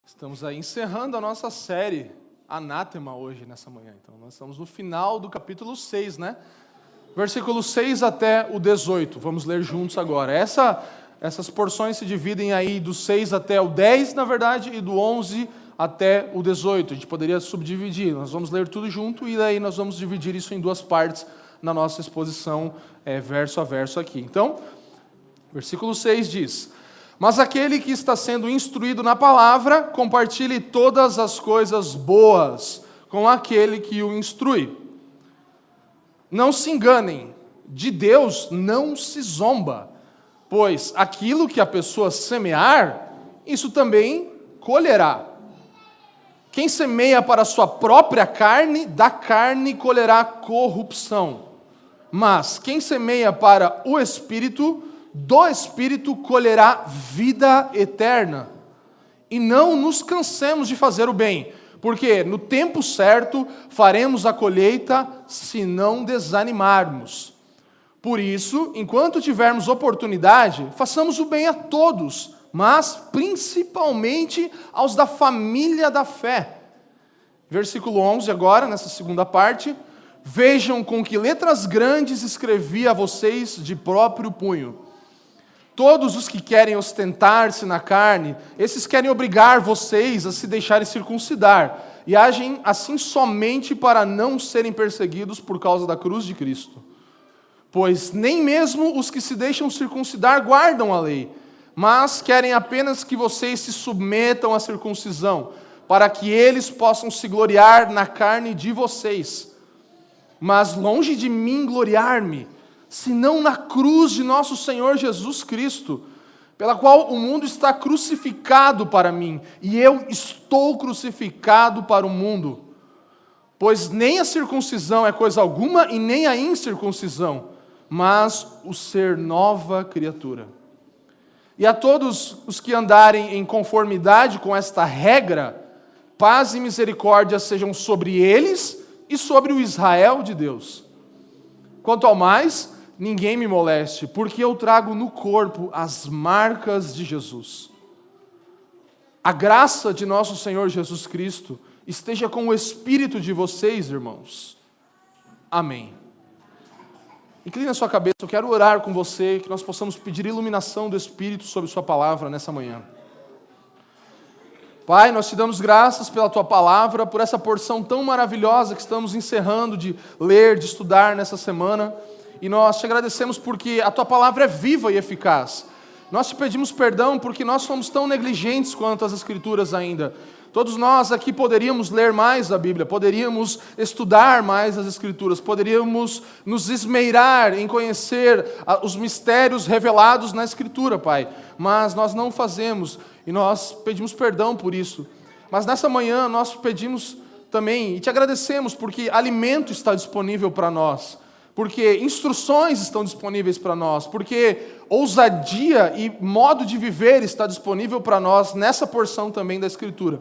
Estamos aí encerrando a nossa série Anátema hoje, nessa manhã. Então, nós estamos no final do capítulo 6, né? Versículo 6 até o 18. Vamos ler juntos agora. Essas porções se dividem aí do 6 até o 10, na verdade, e do 11 até o 18. A gente poderia subdividir. Nós vamos ler tudo junto e daí nós vamos dividir isso em duas partes na nossa exposição, verso a verso aqui. Então, versículo 6 diz: Mas aquele que está sendo instruído na palavra, compartilhe todas as coisas boas com aquele que o instrui. Não se enganem, de Deus não se zomba, pois aquilo que a pessoa semear, isso também colherá. Quem semeia para a sua própria carne, da carne colherá corrupção. Mas quem semeia para o Espírito, do Espírito colherá vida eterna. E não nos cansemos de fazer o bem, porque no tempo certo faremos a colheita se não desanimarmos. Por isso, enquanto tivermos oportunidade, façamos o bem a todos, mas principalmente aos da família da fé. Versículo 11 agora, nessa segunda parte: Vejam com que letras grandes escrevi a vocês de próprio punho. Todos os que querem ostentar-se na carne, esses querem obrigar vocês a se deixarem circuncidar, e agem assim somente para não serem perseguidos por causa da cruz de Cristo. Pois nem mesmo os que se deixam circuncidar guardam a lei, mas querem apenas que vocês se submetam à circuncisão, para que eles possam se gloriar na carne de vocês. Mas longe de mim gloriar-me, senão na cruz de nosso Senhor Jesus Cristo, pela qual o mundo está crucificado para mim, e eu estou crucificado para o mundo. Pois nem a circuncisão é coisa alguma, e nem a incircuncisão, mas o ser nova criatura. E a todos os que andarem em conformidade com esta regra, paz e misericórdia sejam sobre eles e sobre o Israel de Deus. Quanto ao mais, ninguém me moleste, porque eu trago no corpo as marcas de Jesus. A graça de nosso Senhor Jesus Cristo esteja com o espírito de vocês, irmãos. Amém. Incline a sua cabeça, eu quero orar com você, que nós possamos pedir iluminação do Espírito sobre sua palavra nessa manhã. Pai, nós te damos graças pela tua palavra, por essa porção tão maravilhosa que estamos encerrando de ler, de estudar nessa semana. E nós te agradecemos porque a tua palavra é viva e eficaz. Nós te pedimos perdão porque nós somos tão negligentes quanto às Escrituras ainda. Todos nós aqui poderíamos ler mais a Bíblia, poderíamos estudar mais as Escrituras, poderíamos nos esmeirar em conhecer os mistérios revelados na Escritura, Pai. Mas nós não fazemos e nós pedimos perdão por isso. Mas nessa manhã nós pedimos também e te agradecemos porque alimento está disponível para nós, porque instruções estão disponíveis para nós, porque ousadia e modo de viver está disponível para nós nessa porção também da Escritura.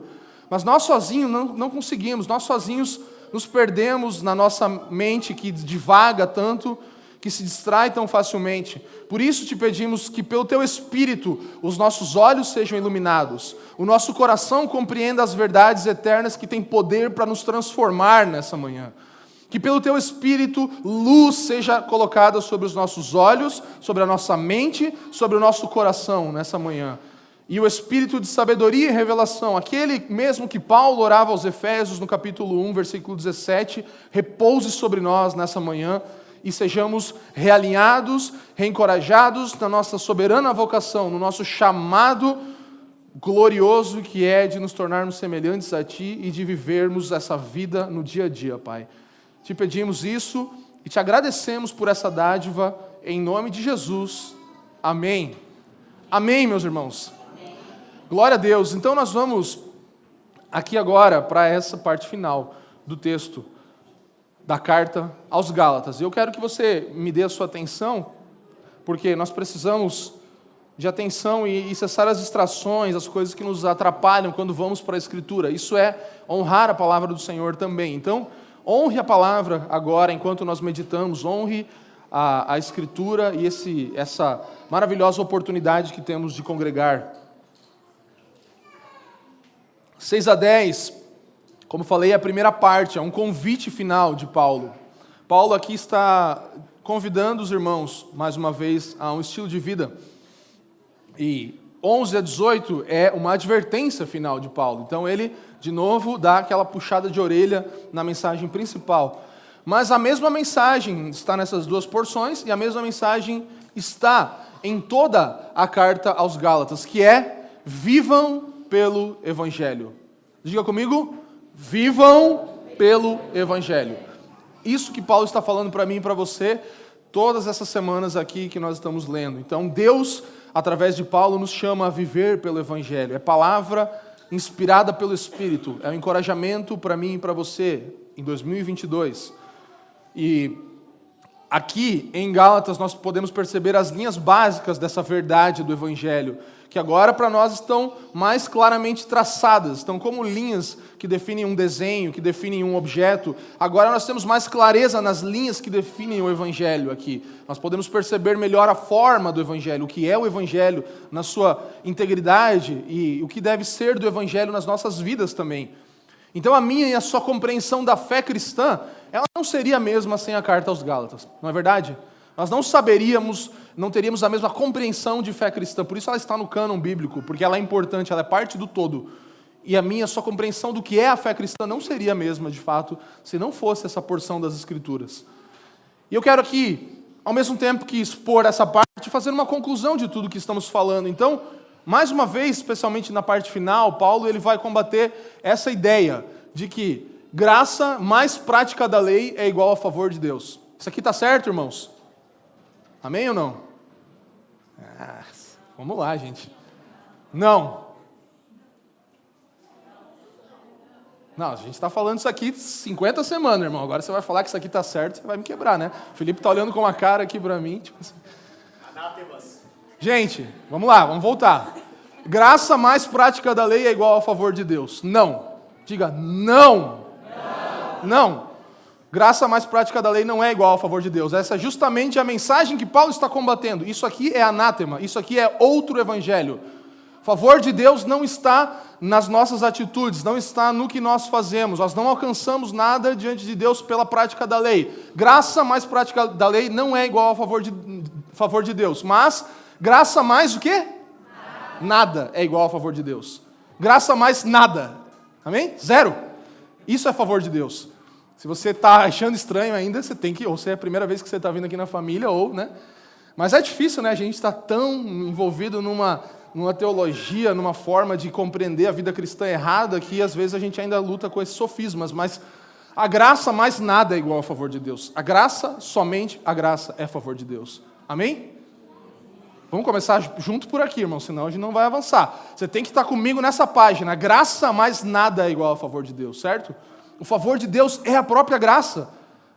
Mas nós sozinhos não conseguimos, nós sozinhos nos perdemos na nossa mente que divaga tanto, que se distrai tão facilmente. Por isso te pedimos que pelo teu Espírito os nossos olhos sejam iluminados, o nosso coração compreenda as verdades eternas que têm poder para nos transformar nessa manhã. Que pelo teu Espírito luz seja colocada sobre os nossos olhos, sobre a nossa mente, sobre o nosso coração nessa manhã. E o Espírito de sabedoria e revelação, aquele mesmo que Paulo orava aos Efésios no capítulo 1, versículo 17, repouse sobre nós nessa manhã e sejamos realinhados, reencorajados na nossa soberana vocação, no nosso chamado glorioso que é de nos tornarmos semelhantes a Ti e de vivermos essa vida no dia a dia, Pai. Te pedimos isso e te agradecemos por essa dádiva, em nome de Jesus. Amém. Amém, meus irmãos. Amém. Glória a Deus. Então nós vamos aqui agora para essa parte final do texto da carta aos Gálatas. Eu quero que você me dê a sua atenção, porque nós precisamos de atenção e cessar as distrações, as coisas que nos atrapalham quando vamos para a Escritura. Isso é honrar a palavra do Senhor também. Então, honre a palavra agora, enquanto nós meditamos, honre a Escritura e essa maravilhosa oportunidade que temos de congregar. 6 a 10, como falei, é a primeira parte, é um convite final de Paulo. Paulo aqui está convidando os irmãos, mais uma vez, a um estilo de vida. E 11 a 18 é uma advertência final de Paulo. Então ele, de novo, dá aquela puxada de orelha na mensagem principal. Mas a mesma mensagem está nessas duas porções e a mesma mensagem está em toda a carta aos Gálatas, que é: vivam pelo Evangelho. Diga comigo: vivam pelo Evangelho. Isso que Paulo está falando para mim e para você todas essas semanas aqui que nós estamos lendo. Então Deus, através de Paulo, nos chama a viver pelo Evangelho. É palavra inspirada pelo Espírito. É um encorajamento para mim e para você em 2022. E aqui em Gálatas nós podemos perceber as linhas básicas dessa verdade do Evangelho, que agora para nós estão mais claramente traçadas, estão como linhas que definem um desenho, que definem um objeto. Agora nós temos mais clareza nas linhas que definem o Evangelho aqui. Nós podemos perceber melhor a forma do Evangelho, o que é o Evangelho na sua integridade e o que deve ser do Evangelho nas nossas vidas também. Então a minha e a sua compreensão da fé cristã, ela não seria a mesma sem a carta aos Gálatas, não é verdade? Nós não saberíamos, não teríamos a mesma compreensão de fé cristã, por isso ela está no cânon bíblico, porque ela é importante, ela é parte do todo. E a minha e a sua compreensão do que é a fé cristã não seria a mesma, de fato, se não fosse essa porção das Escrituras. E eu quero aqui, ao mesmo tempo que expor essa parte, fazer uma conclusão de tudo que estamos falando. Então, mais uma vez, especialmente na parte final, Paulo ele vai combater essa ideia de que graça mais prática da lei é igual a favor de Deus. Isso aqui está certo, irmãos? Amém ou não? Vamos lá, gente. Não. Não, a gente está falando isso aqui 50 semanas, irmão. Agora você vai falar que isso aqui está certo, você vai me quebrar, né? O Felipe está olhando com uma cara aqui para mim. Tipo assim. Gente, vamos lá, vamos voltar. Graça mais prática da lei é igual a favor de Deus. Não. Diga não. Não. Graça mais prática da lei não é igual a favor de Deus. Essa é justamente a mensagem que Paulo está combatendo. Isso aqui é anátema, isso aqui é outro evangelho. Favor de Deus não está nas nossas atitudes, não está no que nós fazemos. Nós não alcançamos nada diante de Deus pela prática da lei. Graça mais prática da lei não é igual a favor de Deus. Mas graça mais o quê? Nada é igual a favor de Deus. Graça mais nada. Amém? Zero. Isso é favor de Deus. Se você está achando estranho ainda, você tem que, ou se é a primeira vez que você está vindo aqui na família, ou, né? Mas é difícil, né? A gente está tão envolvido numa teologia, numa forma de compreender a vida cristã errada, que às vezes a gente ainda luta com esses sofismas, mas a graça mais nada é igual a favor de Deus. A graça, somente a graça é a favor de Deus. Amém? Vamos começar junto por aqui, irmão, senão a gente não vai avançar. Você tem que estar comigo nessa página. A graça mais nada é igual a favor de Deus, certo? O favor de Deus é a própria graça.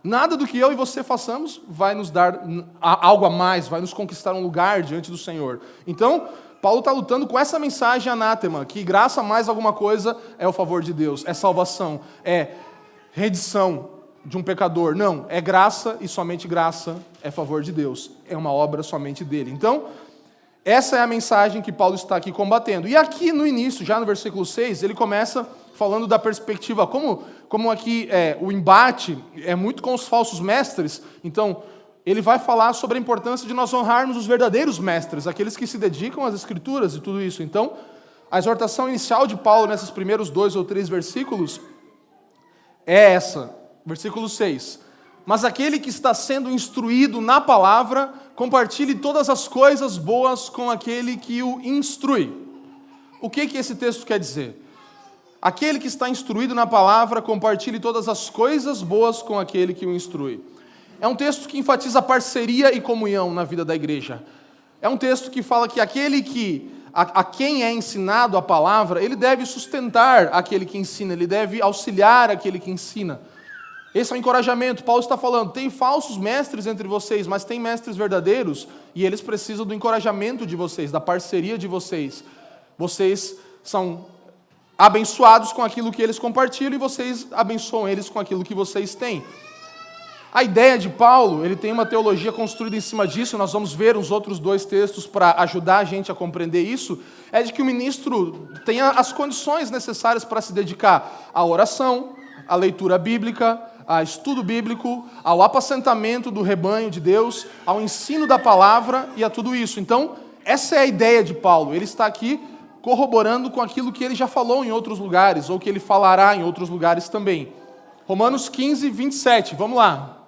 Nada do que eu e você façamos vai nos dar algo a mais, vai nos conquistar um lugar diante do Senhor. Então, Paulo está lutando com essa mensagem anátema, que graça mais alguma coisa é o favor de Deus, é salvação, é redição de um pecador. Não, é graça e somente graça é favor de Deus. É uma obra somente dele. Então, essa é a mensagem que Paulo está aqui combatendo. E aqui no início, já no versículo 6, ele começa falando da perspectiva, como aqui o embate é muito com os falsos mestres, então ele vai falar sobre a importância de nós honrarmos os verdadeiros mestres, aqueles que se dedicam às Escrituras e tudo isso. Então, a exortação inicial de Paulo nesses primeiros 2 ou 3 versículos é essa, versículo 6. Mas aquele que está sendo instruído na palavra, compartilhe todas as coisas boas com aquele que o instrui. O que esse texto quer dizer? Aquele que está instruído na palavra, compartilhe todas as coisas boas com aquele que o instrui. É um texto que enfatiza parceria e comunhão na vida da igreja. É um texto que fala que aquele a quem é ensinado a palavra, ele deve sustentar aquele que ensina, ele deve auxiliar aquele que ensina. Esse é o encorajamento. Paulo está falando, tem falsos mestres entre vocês, mas tem mestres verdadeiros, e eles precisam do encorajamento de vocês, da parceria de vocês. Vocês são abençoados com aquilo que eles compartilham, e vocês abençoam eles com aquilo que vocês têm. A ideia de Paulo, ele tem uma teologia construída em cima disso, nós vamos ver os outros dois textos para ajudar a gente a compreender isso, é de que o ministro tenha as condições necessárias para se dedicar à oração, à leitura bíblica, ao estudo bíblico, ao apacentamento do rebanho de Deus, ao ensino da palavra e a tudo isso. Então, essa é a ideia de Paulo. Ele está aqui corroborando com aquilo que ele já falou em outros lugares, ou que ele falará em outros lugares também. Romanos 15, 27, vamos lá.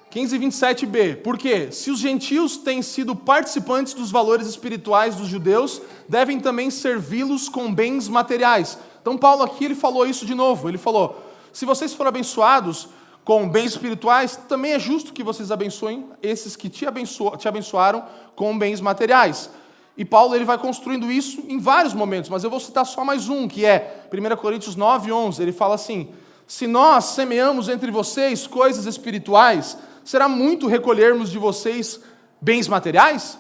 15, 27b. Por quê? Se os gentios têm sido participantes dos valores espirituais dos judeus, devem também servi-los com bens materiais. Então, Paulo aqui, ele falou isso de novo. Ele falou, se vocês forem abençoados com bens espirituais, também é justo que vocês abençoem esses que te abençoaram com bens materiais. E Paulo, ele vai construindo isso em vários momentos, mas eu vou citar só mais um, que é 1 Coríntios 9, 11. Ele fala assim, se nós semeamos entre vocês coisas espirituais, será muito recolhermos de vocês bens materiais?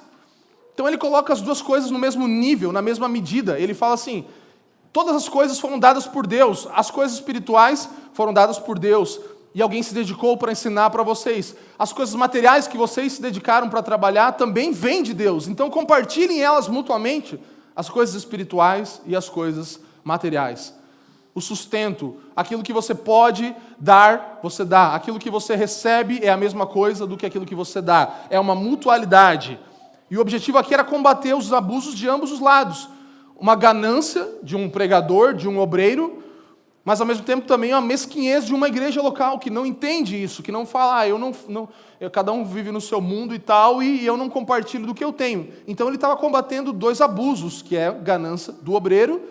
Então ele coloca as duas coisas no mesmo nível, na mesma medida. Ele fala assim, todas as coisas foram dadas por Deus, as coisas espirituais foram dadas por Deus, e alguém se dedicou para ensinar para vocês. As coisas materiais que vocês se dedicaram para trabalhar também vêm de Deus. Então compartilhem elas mutuamente, as coisas espirituais e as coisas materiais. O sustento, aquilo que você pode dar, você dá. Aquilo que você recebe é a mesma coisa do que aquilo que você dá. É uma mutualidade. E o objetivo aqui era combater os abusos de ambos os lados. Uma ganância de um pregador, de um obreiro, mas ao mesmo tempo também uma mesquinhez de uma igreja local que não entende isso, que não fala, cada um vive no seu mundo e tal, e eu não compartilho do que eu tenho. Então ele estava combatendo dois abusos, que é a ganância do obreiro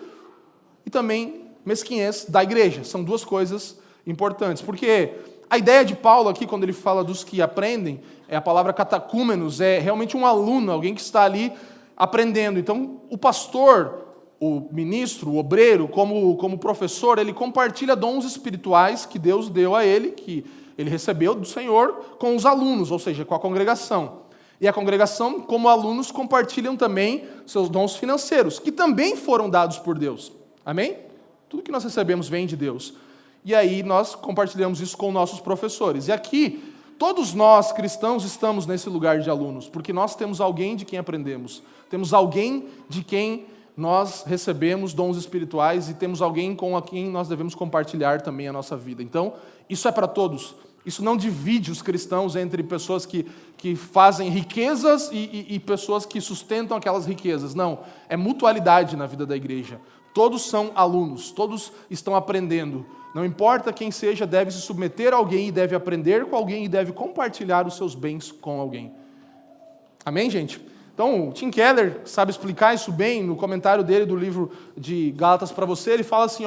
e também mesquinhez da igreja. São duas coisas importantes, porque a ideia de Paulo aqui, quando ele fala dos que aprendem, é a palavra catecúmenos, é realmente um aluno, alguém que está ali aprendendo. Então, o pastor, o ministro, o obreiro, como professor, ele compartilha dons espirituais que Deus deu a ele, que ele recebeu do Senhor, com os alunos, ou seja, com a congregação. E a congregação, como alunos, compartilham também seus dons financeiros, que também foram dados por Deus. Amém? Tudo que nós recebemos vem de Deus. E aí nós compartilhamos isso com nossos professores. E aqui, todos nós cristãos estamos nesse lugar de alunos, porque nós temos alguém de quem aprendemos. Temos alguém de quem nós recebemos dons espirituais e temos alguém com quem nós devemos compartilhar também a nossa vida. Então, isso é para todos. Isso não divide os cristãos entre pessoas que fazem riquezas e pessoas que sustentam aquelas riquezas. Não, é mutualidade na vida da igreja. Todos são alunos, todos estão aprendendo. Não importa quem seja, deve se submeter a alguém e deve aprender com alguém e deve compartilhar os seus bens com alguém. Amém, gente? Então, o Tim Keller sabe explicar isso bem no comentário dele do livro de Gálatas para você. Ele fala assim,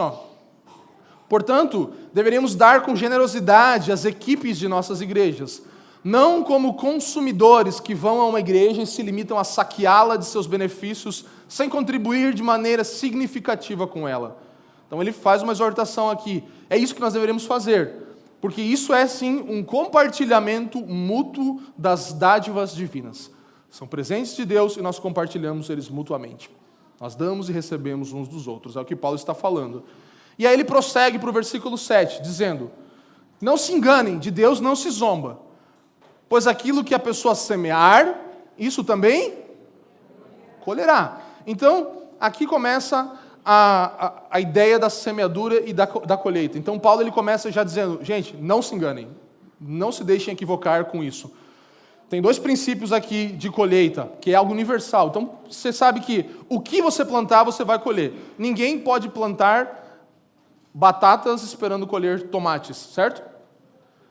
portanto, deveríamos dar com generosidade às equipes de nossas igrejas, não como consumidores que vão a uma igreja e se limitam a saqueá-la de seus benefícios sem contribuir de maneira significativa com ela. Então ele faz uma exortação aqui. É isso que nós deveríamos fazer, porque isso é sim um compartilhamento mútuo das dádivas divinas. São presentes de Deus e nós compartilhamos eles mutuamente. Nós damos e recebemos uns dos outros. É o que Paulo está falando. E aí ele prossegue para o versículo 7, dizendo, não se enganem, de Deus não se zomba. Pois aquilo que a pessoa semear, isso também colherá. Então, aqui começa a ideia da semeadura e da colheita. Então, Paulo ele começa já dizendo, gente, não se enganem, não se deixem equivocar com isso. Tem dois princípios aqui de colheita, que é algo universal. Então, você sabe que o que você plantar, você vai colher. Ninguém pode plantar batatas esperando colher tomates, certo?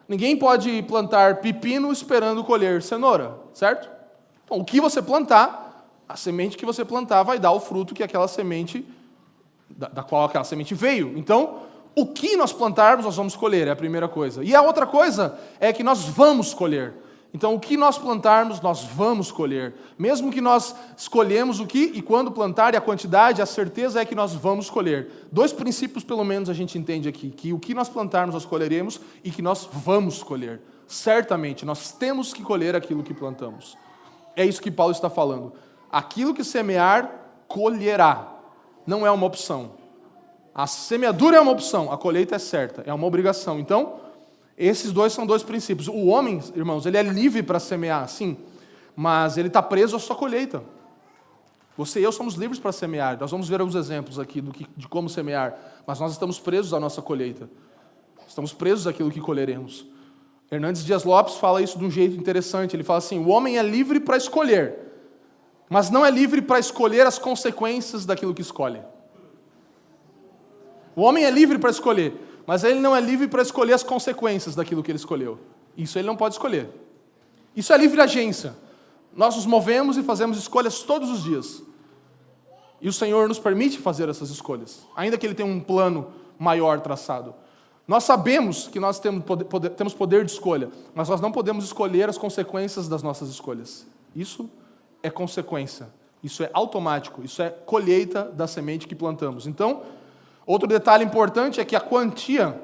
Ninguém pode plantar pepino esperando colher cenoura, certo? Então, o que você plantar, a semente que você plantar vai dar o fruto que aquela semente, da qual aquela semente veio. Então, o que nós plantarmos, nós vamos colher, é a primeira coisa. E a outra coisa é que nós vamos colher. Então, o que nós plantarmos, nós vamos colher. Mesmo que nós escolhemos o que e quando plantar, e a quantidade, a certeza é que nós vamos colher. Dois princípios, pelo menos, a gente entende aqui. Que o que nós plantarmos, nós colheremos e que nós vamos colher. Certamente, nós temos que colher aquilo que plantamos. É isso que Paulo está falando. Aquilo que semear, colherá. Não é uma opção. A semeadura é uma opção, a colheita é certa, é uma obrigação. Então, Esses dois são dois princípios. O homem, irmãos, ele é livre para semear, sim, mas ele está preso à sua colheita. Você e eu somos livres para semear. Nós vamos ver alguns exemplos aqui de como semear, mas nós estamos presos à nossa colheita. Estamos presos àquilo que colheremos. Hernandes Dias Lopes fala isso de um jeito interessante. Ele fala assim: o homem é livre para escolher, mas não é livre para escolher as consequências daquilo que escolhe. O homem é livre para escolher, mas ele não é livre para escolher as consequências daquilo que ele escolheu. Isso ele não pode escolher. Isso é livre agência. Nós nos movemos e fazemos escolhas todos os dias. E o Senhor nos permite fazer essas escolhas, ainda que Ele tenha um plano maior traçado. Nós sabemos que nós temos poder de escolha, mas nós não podemos escolher as consequências das nossas escolhas. Isso é consequência, isso é automático, isso é colheita da semente que plantamos. Então, outro detalhe importante é que a quantia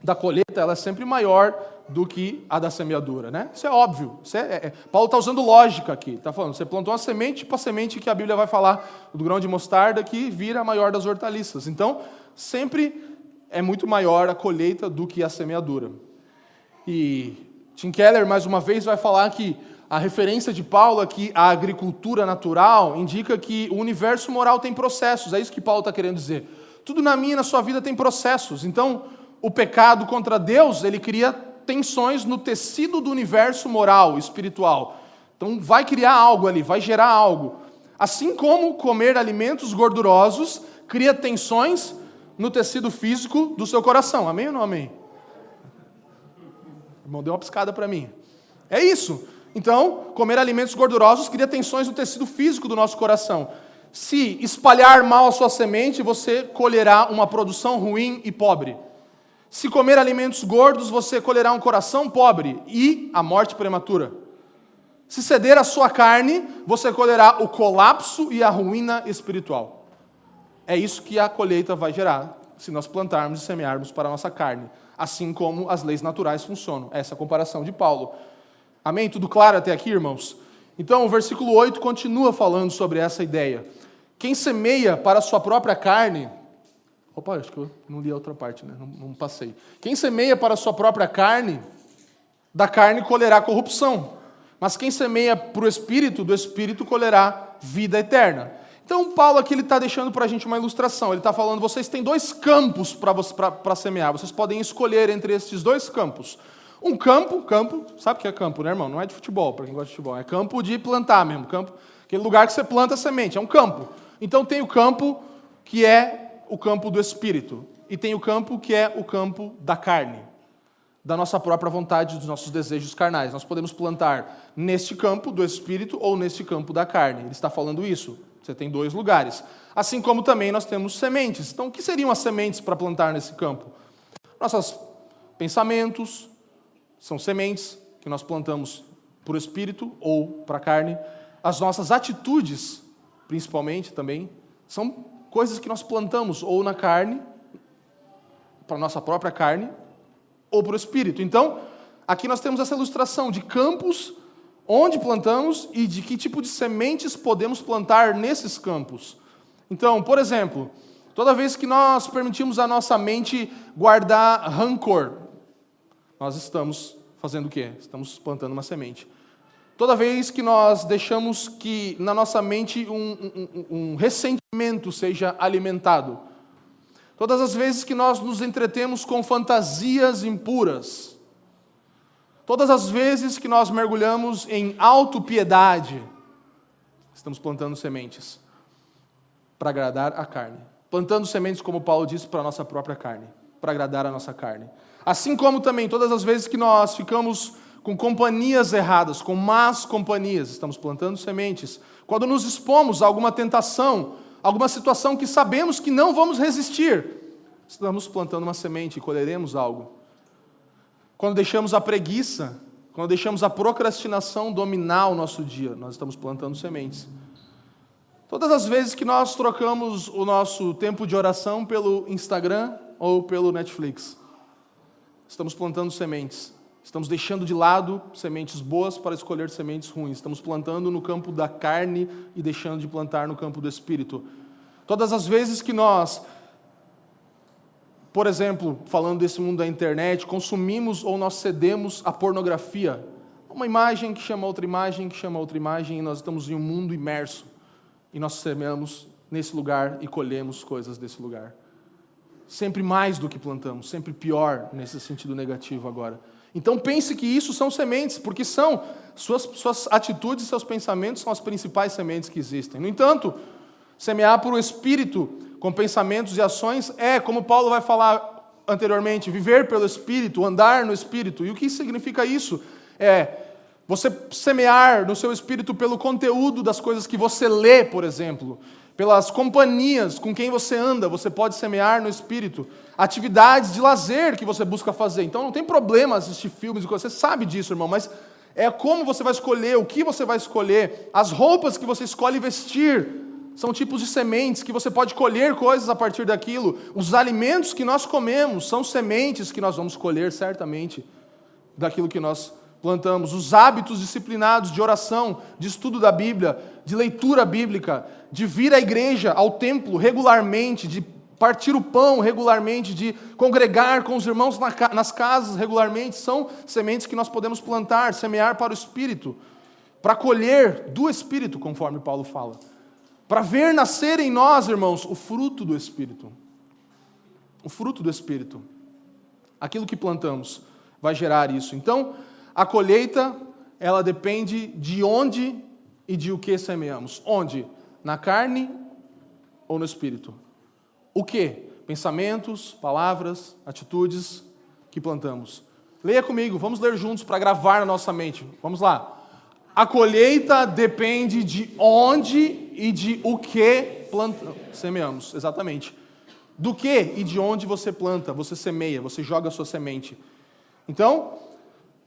da colheita ela é sempre maior do que a da semeadura, né? Isso é óbvio. Paulo está usando lógica aqui. Está falando, você plantou uma semente, tipo a semente que a Bíblia vai falar do grão de mostarda, que vira a maior das hortaliças. Então, sempre é muito maior a colheita do que a semeadura. E Tim Keller, mais uma vez, vai falar que a referência de Paulo aqui à agricultura natural indica que o universo moral tem processos. É isso que Paulo está querendo dizer. Tudo na minha e na sua vida tem processos. Então, o pecado contra Deus, ele cria tensões no tecido do universo moral, espiritual. Então, vai criar algo ali, vai gerar algo. Assim como comer alimentos gordurosos cria tensões no tecido físico do seu coração. Amém ou não amém? O irmão deu uma piscada para mim. É isso. Então, comer alimentos gordurosos cria tensões no tecido físico do nosso coração. Se espalhar mal a sua semente, você colherá uma produção ruim e pobre. Se comer alimentos gordos, você colherá um coração pobre e a morte prematura. Se ceder à sua carne, você colherá o colapso e a ruína espiritual. É isso que a colheita vai gerar, se nós plantarmos e semearmos para a nossa carne. Assim como as leis naturais funcionam. Essa é a comparação de Paulo. Amém? Tudo claro até aqui, irmãos? Então, o versículo 8 continua falando sobre essa ideia. Quem semeia para a sua própria carne... Opa, acho que eu não li a outra parte, né? Não passei. Quem semeia para a sua própria carne, da carne colherá corrupção. Mas quem semeia para o Espírito, do Espírito colherá vida eterna. Então, Paulo aqui está deixando para a gente uma ilustração. Ele está falando, vocês têm dois campos para semear. Vocês podem escolher entre esses dois campos. Um campo, sabe o que é campo, né, irmão? Não é de futebol, para quem gosta de futebol. É campo de plantar mesmo. Campo, aquele lugar que você planta a semente, é um campo. Então, tem o campo que é o campo do Espírito. E tem o campo que é o campo da carne, da nossa própria vontade, dos nossos desejos carnais. Nós podemos plantar neste campo do Espírito ou neste campo da carne. Ele está falando isso. Você tem dois lugares. Assim como também nós temos sementes. Então, o que seriam as sementes para plantar nesse campo? Nossos pensamentos são sementes que nós plantamos para o Espírito ou para a carne. As nossas atitudes, principalmente também, são coisas que nós plantamos ou na carne, para a nossa própria carne, ou para o Espírito. Então, aqui nós temos essa ilustração de campos, onde plantamos e de que tipo de sementes podemos plantar nesses campos. Então, por exemplo, toda vez que nós permitimos a nossa mente guardar rancor, nós estamos fazendo o quê? Estamos plantando uma semente. Toda vez que nós deixamos que na nossa mente um ressentimento seja alimentado, todas as vezes que nós nos entretemos com fantasias impuras, todas as vezes que nós mergulhamos em autopiedade, estamos plantando sementes para agradar a carne. Plantando sementes, como Paulo disse, para a nossa própria carne, para agradar a nossa carne. Assim como também todas as vezes que nós ficamos com companhias erradas, com más companhias, estamos plantando sementes. Quando nos expomos a alguma tentação, alguma situação que sabemos que não vamos resistir, estamos plantando uma semente e colheremos algo. Quando deixamos a preguiça, quando deixamos a procrastinação dominar o nosso dia, nós estamos plantando sementes. Todas as vezes que nós trocamos o nosso tempo de oração pelo Instagram ou pelo Netflix, estamos plantando sementes. Estamos deixando de lado sementes boas para escolher sementes ruins. Estamos plantando no campo da carne e deixando de plantar no campo do Espírito. Todas as vezes que nós por exemplo, falando desse mundo da internet, consumimos ou nós cedemos à pornografia. Uma imagem que chama outra imagem, que chama outra imagem, e nós estamos em um mundo imerso. E nós semeamos nesse lugar e colhemos coisas desse lugar. Sempre mais do que plantamos, sempre pior nesse sentido negativo agora. Então pense que isso são sementes, porque são suas atitudes e seus pensamentos são as principais sementes que existem. No entanto, semear por o Espírito com pensamentos e ações é, como Paulo vai falar anteriormente, viver pelo Espírito, andar no Espírito. E o que significa isso? É você semear no seu espírito pelo conteúdo das coisas que você lê, por exemplo, pelas companhias com quem você anda, você pode semear no espírito, atividades de lazer que você busca fazer. Então não tem problema assistir filmes, você sabe disso, irmão, mas é como você vai escolher, o que você vai escolher, as roupas que você escolhe vestir, são tipos de sementes que você pode colher coisas a partir daquilo. Os alimentos que nós comemos são sementes que nós vamos colher certamente daquilo que nós plantamos. Os hábitos disciplinados de oração, de estudo da Bíblia, de leitura bíblica, de vir à igreja, ao templo regularmente, de partir o pão regularmente, de congregar com os irmãos nas casas regularmente, são sementes que nós podemos plantar, semear para o Espírito, para colher do Espírito, conforme Paulo fala. Para ver nascer em nós, irmãos, o fruto do Espírito. O fruto do Espírito. Aquilo que plantamos vai gerar isso. Então, a colheita, ela depende de onde e de o que semeamos. Onde? Na carne ou no espírito? O que? Pensamentos, palavras, atitudes que plantamos. Leia comigo, vamos ler juntos para gravar na nossa mente. Vamos lá. A colheita depende de onde e de o que semeamos. Exatamente. Do que e de onde você planta, você semeia, você joga a sua semente. Então,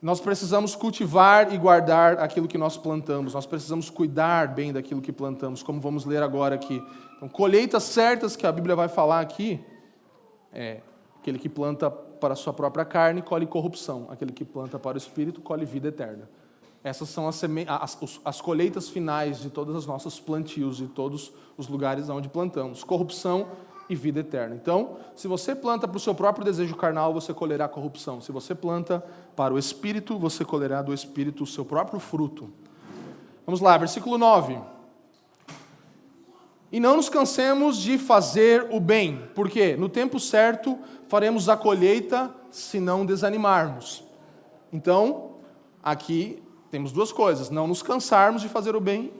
nós precisamos cultivar e guardar aquilo que nós plantamos. Nós precisamos cuidar bem daquilo que plantamos, como vamos ler agora aqui. Então, colheitas certas que a Bíblia vai falar aqui, aquele que planta para a sua própria carne, colhe corrupção. Aquele que planta para o Espírito, colhe vida eterna. Essas são as colheitas finais de todas as nossas plantios, de todos os lugares onde plantamos. Corrupção e vida eterna. Então, se você planta para o seu próprio desejo carnal, você colherá corrupção. Se você planta para o Espírito, você colherá do Espírito o seu próprio fruto. Vamos lá, versículo 9. E não nos cansemos de fazer o bem, porque no tempo certo faremos a colheita se não desanimarmos. Então, aqui temos duas coisas: não nos cansarmos de fazer o bem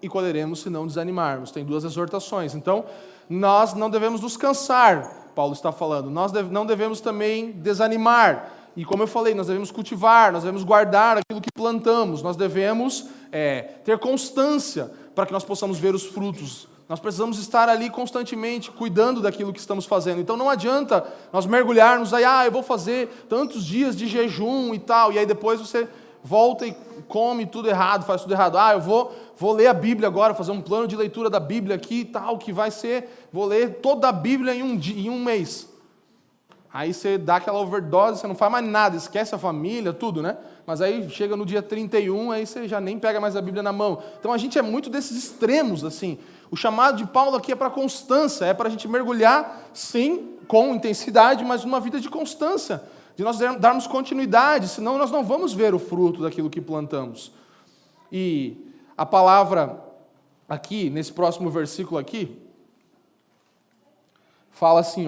e colheremos se não desanimarmos. Tem duas exortações. Então, nós não devemos nos cansar, Paulo está falando. Nós não devemos também desanimar. E como eu falei, nós devemos cultivar, nós devemos guardar aquilo que plantamos. Nós devemos ter constância para que nós possamos ver os frutos. Nós precisamos estar ali constantemente cuidando daquilo que estamos fazendo. Então não adianta nós mergulharmos aí, eu vou fazer tantos dias de jejum e tal, e aí depois você volta e come tudo errado, faz tudo errado. Eu vou ler a Bíblia agora, fazer um plano de leitura da Bíblia aqui e tal, que vai ser, vou ler toda a Bíblia em um mês. Aí você dá aquela overdose, você não faz mais nada, esquece a família, tudo, né? Mas aí chega no dia 31, aí você já nem pega mais a Bíblia na mão. Então a gente é muito desses extremos, assim. O chamado de Paulo aqui é para constância, é para a gente mergulhar, sim, com intensidade, mas numa vida de constância, de nós darmos continuidade, senão nós não vamos ver o fruto daquilo que plantamos. E a palavra aqui, nesse próximo versículo aqui, fala assim,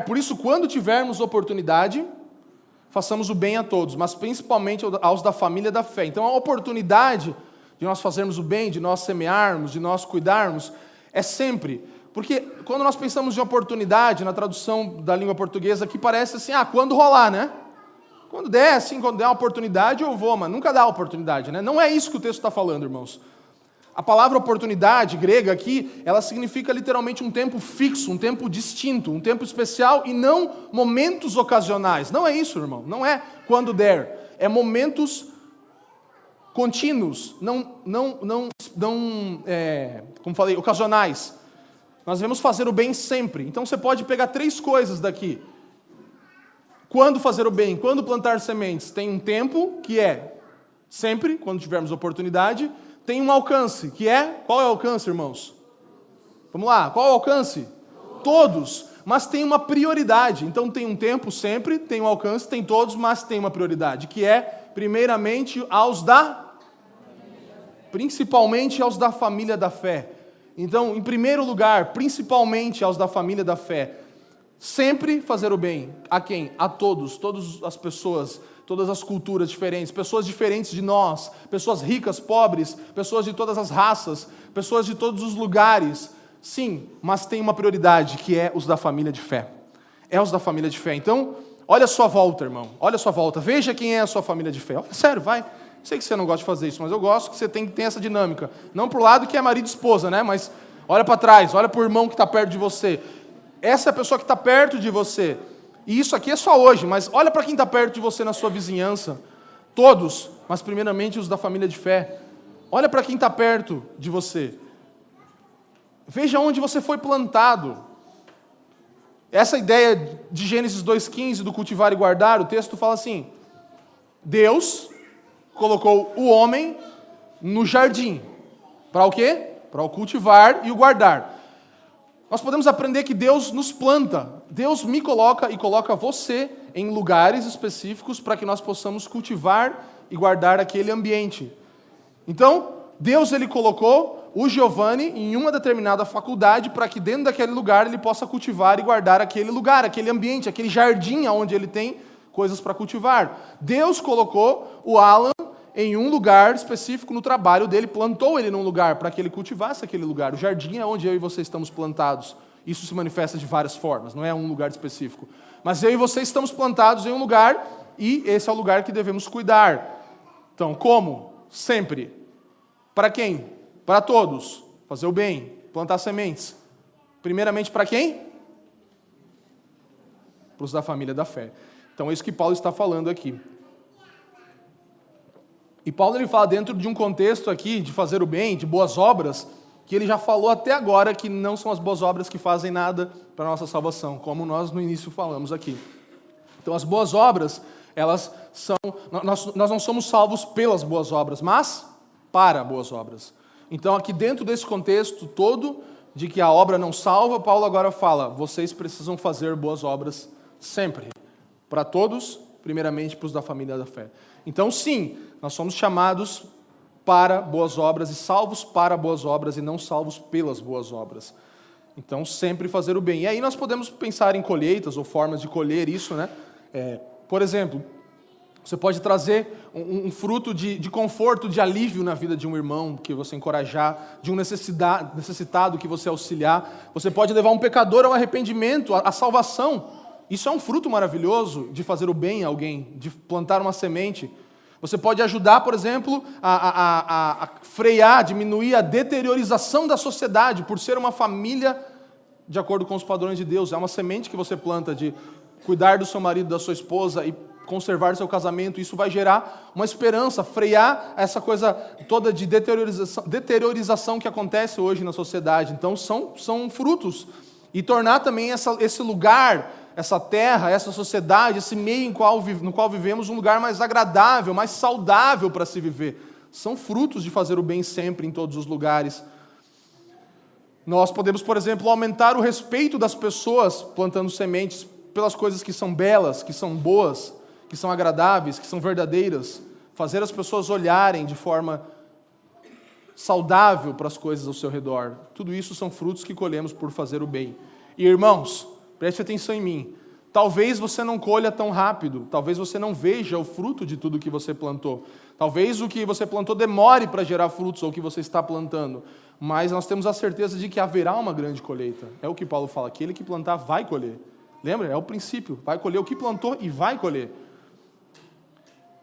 por isso, quando tivermos oportunidade, façamos o bem a todos, mas principalmente aos da família da fé. Então, a oportunidade de nós fazermos o bem, de nós semearmos, de nós cuidarmos, é sempre. Porque quando nós pensamos em oportunidade, na tradução da língua portuguesa, aqui parece assim, quando rolar, né? Quando der, assim, quando der uma oportunidade, eu vou, mas nunca dá oportunidade, né? Não é isso que o texto está falando, irmãos. A palavra oportunidade grega aqui, ela significa literalmente um tempo fixo, um tempo distinto, um tempo especial e não momentos ocasionais. Não é isso, irmão. Não é quando der. É momentos contínuos, como falei, ocasionais. Nós devemos fazer o bem sempre. Então você pode pegar 3 coisas daqui. Quando fazer o bem, quando plantar sementes, tem um tempo, que é sempre, quando tivermos oportunidade. Tem um alcance, que é... Qual é o alcance, irmãos? Vamos lá, qual é o alcance? Todos. mas tem uma prioridade. Então tem um tempo sempre, tem um alcance, tem todos, mas tem uma prioridade, que é, primeiramente, principalmente aos da família da fé. Então, em primeiro lugar, principalmente aos da família da fé, sempre fazer o bem. A quem? A todos, todas as pessoas, todas as culturas diferentes, pessoas diferentes de nós, pessoas ricas, pobres, pessoas de todas as raças, pessoas de todos os lugares. Sim, mas tem uma prioridade, que é os da família de fé. É os da família de fé. Então, olha a sua volta, irmão. Olha a sua volta. Veja quem é a sua família de fé. Olha, sério, vai. Sei que você não gosta de fazer isso, mas eu gosto que você tem que ter essa dinâmica. Não pro lado que é marido e esposa, né? Mas olha para trás, olha para o irmão que está perto de você. Essa é a pessoa que está perto de você. E isso aqui é só hoje, mas olha para quem está perto de você na sua vizinhança. Todos, mas primeiramente os da família de fé. Olha para quem está perto de você. Veja onde você foi plantado. Essa ideia de Gênesis 2,15, do cultivar e guardar, o texto fala assim: Deus colocou o homem no jardim. Para o quê? Para o cultivar e o guardar. Nós podemos aprender que Deus nos planta. Deus me coloca e coloca você em lugares específicos para que nós possamos cultivar e guardar aquele ambiente. Então, Deus ele colocou o Giovanni em uma determinada faculdade para que dentro daquele lugar ele possa cultivar e guardar aquele lugar, aquele ambiente, aquele jardim onde ele tem coisas para cultivar. Deus colocou o Alan em um lugar específico no trabalho dele, plantou ele num lugar para que ele cultivasse aquele lugar. O jardim é onde eu e você estamos plantados. Isso se manifesta de várias formas, não é um lugar específico. Mas eu e você estamos plantados em um lugar e esse é o lugar que devemos cuidar. Então, como? Sempre. Para quem? Para todos. Fazer o bem, plantar sementes. Primeiramente para quem? Para os da família da fé. Então é isso que Paulo está falando aqui. E Paulo ele fala dentro de um contexto aqui de fazer o bem, de boas obras, que ele já falou até agora que não são as boas obras que fazem nada para a nossa salvação, como nós no início falamos aqui. Então as boas obras, elas são, nós não somos salvos pelas boas obras, mas para boas obras. Então aqui dentro desse contexto todo, de que a obra não salva, Paulo agora fala, vocês precisam fazer boas obras sempre, para todos, primeiramente para os da família da fé. Então sim, nós somos chamados para boas obras e salvos para boas obras e não salvos pelas boas obras. Então sempre fazer o bem. E aí nós podemos pensar em colheitas ou formas de colher isso, né? Por exemplo, você pode trazer um fruto de conforto, de alívio na vida de um irmão que você encorajar, de um necessitado que você auxiliar. Você pode levar um pecador ao arrependimento, à salvação. Isso é um fruto maravilhoso de fazer o bem a alguém, de plantar uma semente. Você pode ajudar, por exemplo, a frear, diminuir a deteriorização da sociedade por ser uma família de acordo com os padrões de Deus. É uma semente que você planta de cuidar do seu marido, da sua esposa e conservar seu casamento. Isso vai gerar uma esperança, frear essa coisa toda de deteriorização que acontece hoje na sociedade. Então são frutos. E tornar também esse lugar, essa terra, essa sociedade, esse meio no qual vivemos um lugar mais agradável, mais saudável para se viver. São frutos de fazer o bem sempre, em todos os lugares. Nós podemos, por exemplo, aumentar o respeito das pessoas plantando sementes pelas coisas que são belas, que são boas, que são agradáveis, que são verdadeiras. Fazer as pessoas olharem de forma saudável para as coisas ao seu redor. Tudo isso são frutos que colhemos por fazer o bem. E irmãos, preste atenção em mim. Talvez você não colha tão rápido, talvez você não veja o fruto de tudo que você plantou. Talvez o que você plantou demore para gerar frutos, ou o que você está plantando. Mas nós temos a certeza de que haverá uma grande colheita. É o que Paulo fala, aquele que plantar vai colher. Lembra? É o princípio, vai colher o que plantou e vai colher.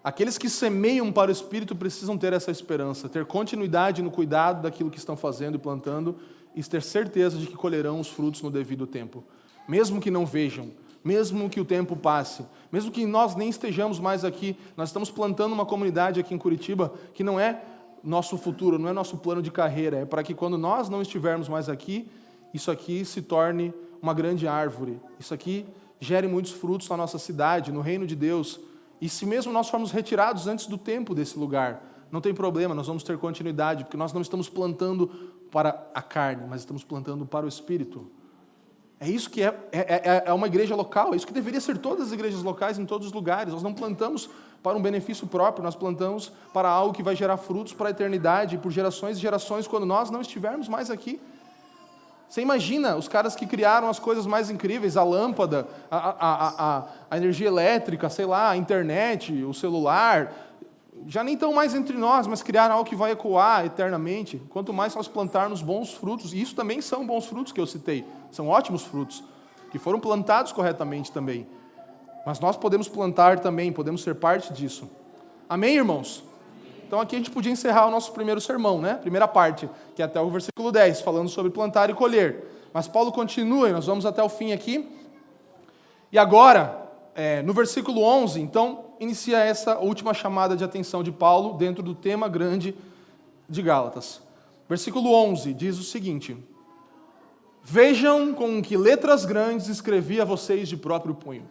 Aqueles que semeiam para o Espírito precisam ter essa esperança, ter continuidade no cuidado daquilo que estão fazendo e plantando e ter certeza de que colherão os frutos no devido tempo. Mesmo que não vejam, mesmo que o tempo passe, mesmo que nós nem estejamos mais aqui, nós estamos plantando uma comunidade aqui em Curitiba que não é nosso futuro, não é nosso plano de carreira, é para que quando nós não estivermos mais aqui, isso aqui se torne uma grande árvore, isso aqui gere muitos frutos na nossa cidade, no reino de Deus. E se mesmo nós formos retirados antes do tempo desse lugar, não tem problema, nós vamos ter continuidade, porque nós não estamos plantando para a carne, mas estamos plantando para o Espírito. É isso que é uma igreja local, é isso que deveria ser todas as igrejas locais em todos os lugares. Nós não plantamos para um benefício próprio, nós plantamos para algo que vai gerar frutos para a eternidade, por gerações e gerações, quando nós não estivermos mais aqui. Você imagina os caras que criaram as coisas mais incríveis, a lâmpada, a energia elétrica, sei lá, a internet, o celular, já nem estão mais entre nós, mas criaram algo que vai ecoar eternamente. Quanto mais nós plantarmos bons frutos, e isso também são bons frutos que eu citei, são ótimos frutos, que foram plantados corretamente também. Mas nós podemos plantar também, podemos ser parte disso. Amém, irmãos? Então aqui a gente podia encerrar o nosso primeiro sermão, né? Primeira parte, que é até o versículo 10, falando sobre plantar e colher. Mas Paulo continua, e nós vamos até o fim aqui. E agora, no versículo 11, então, inicia essa última chamada de atenção de Paulo dentro do tema grande de Gálatas. Versículo 11 diz o seguinte: vejam com que letras grandes escrevi a vocês de próprio punho.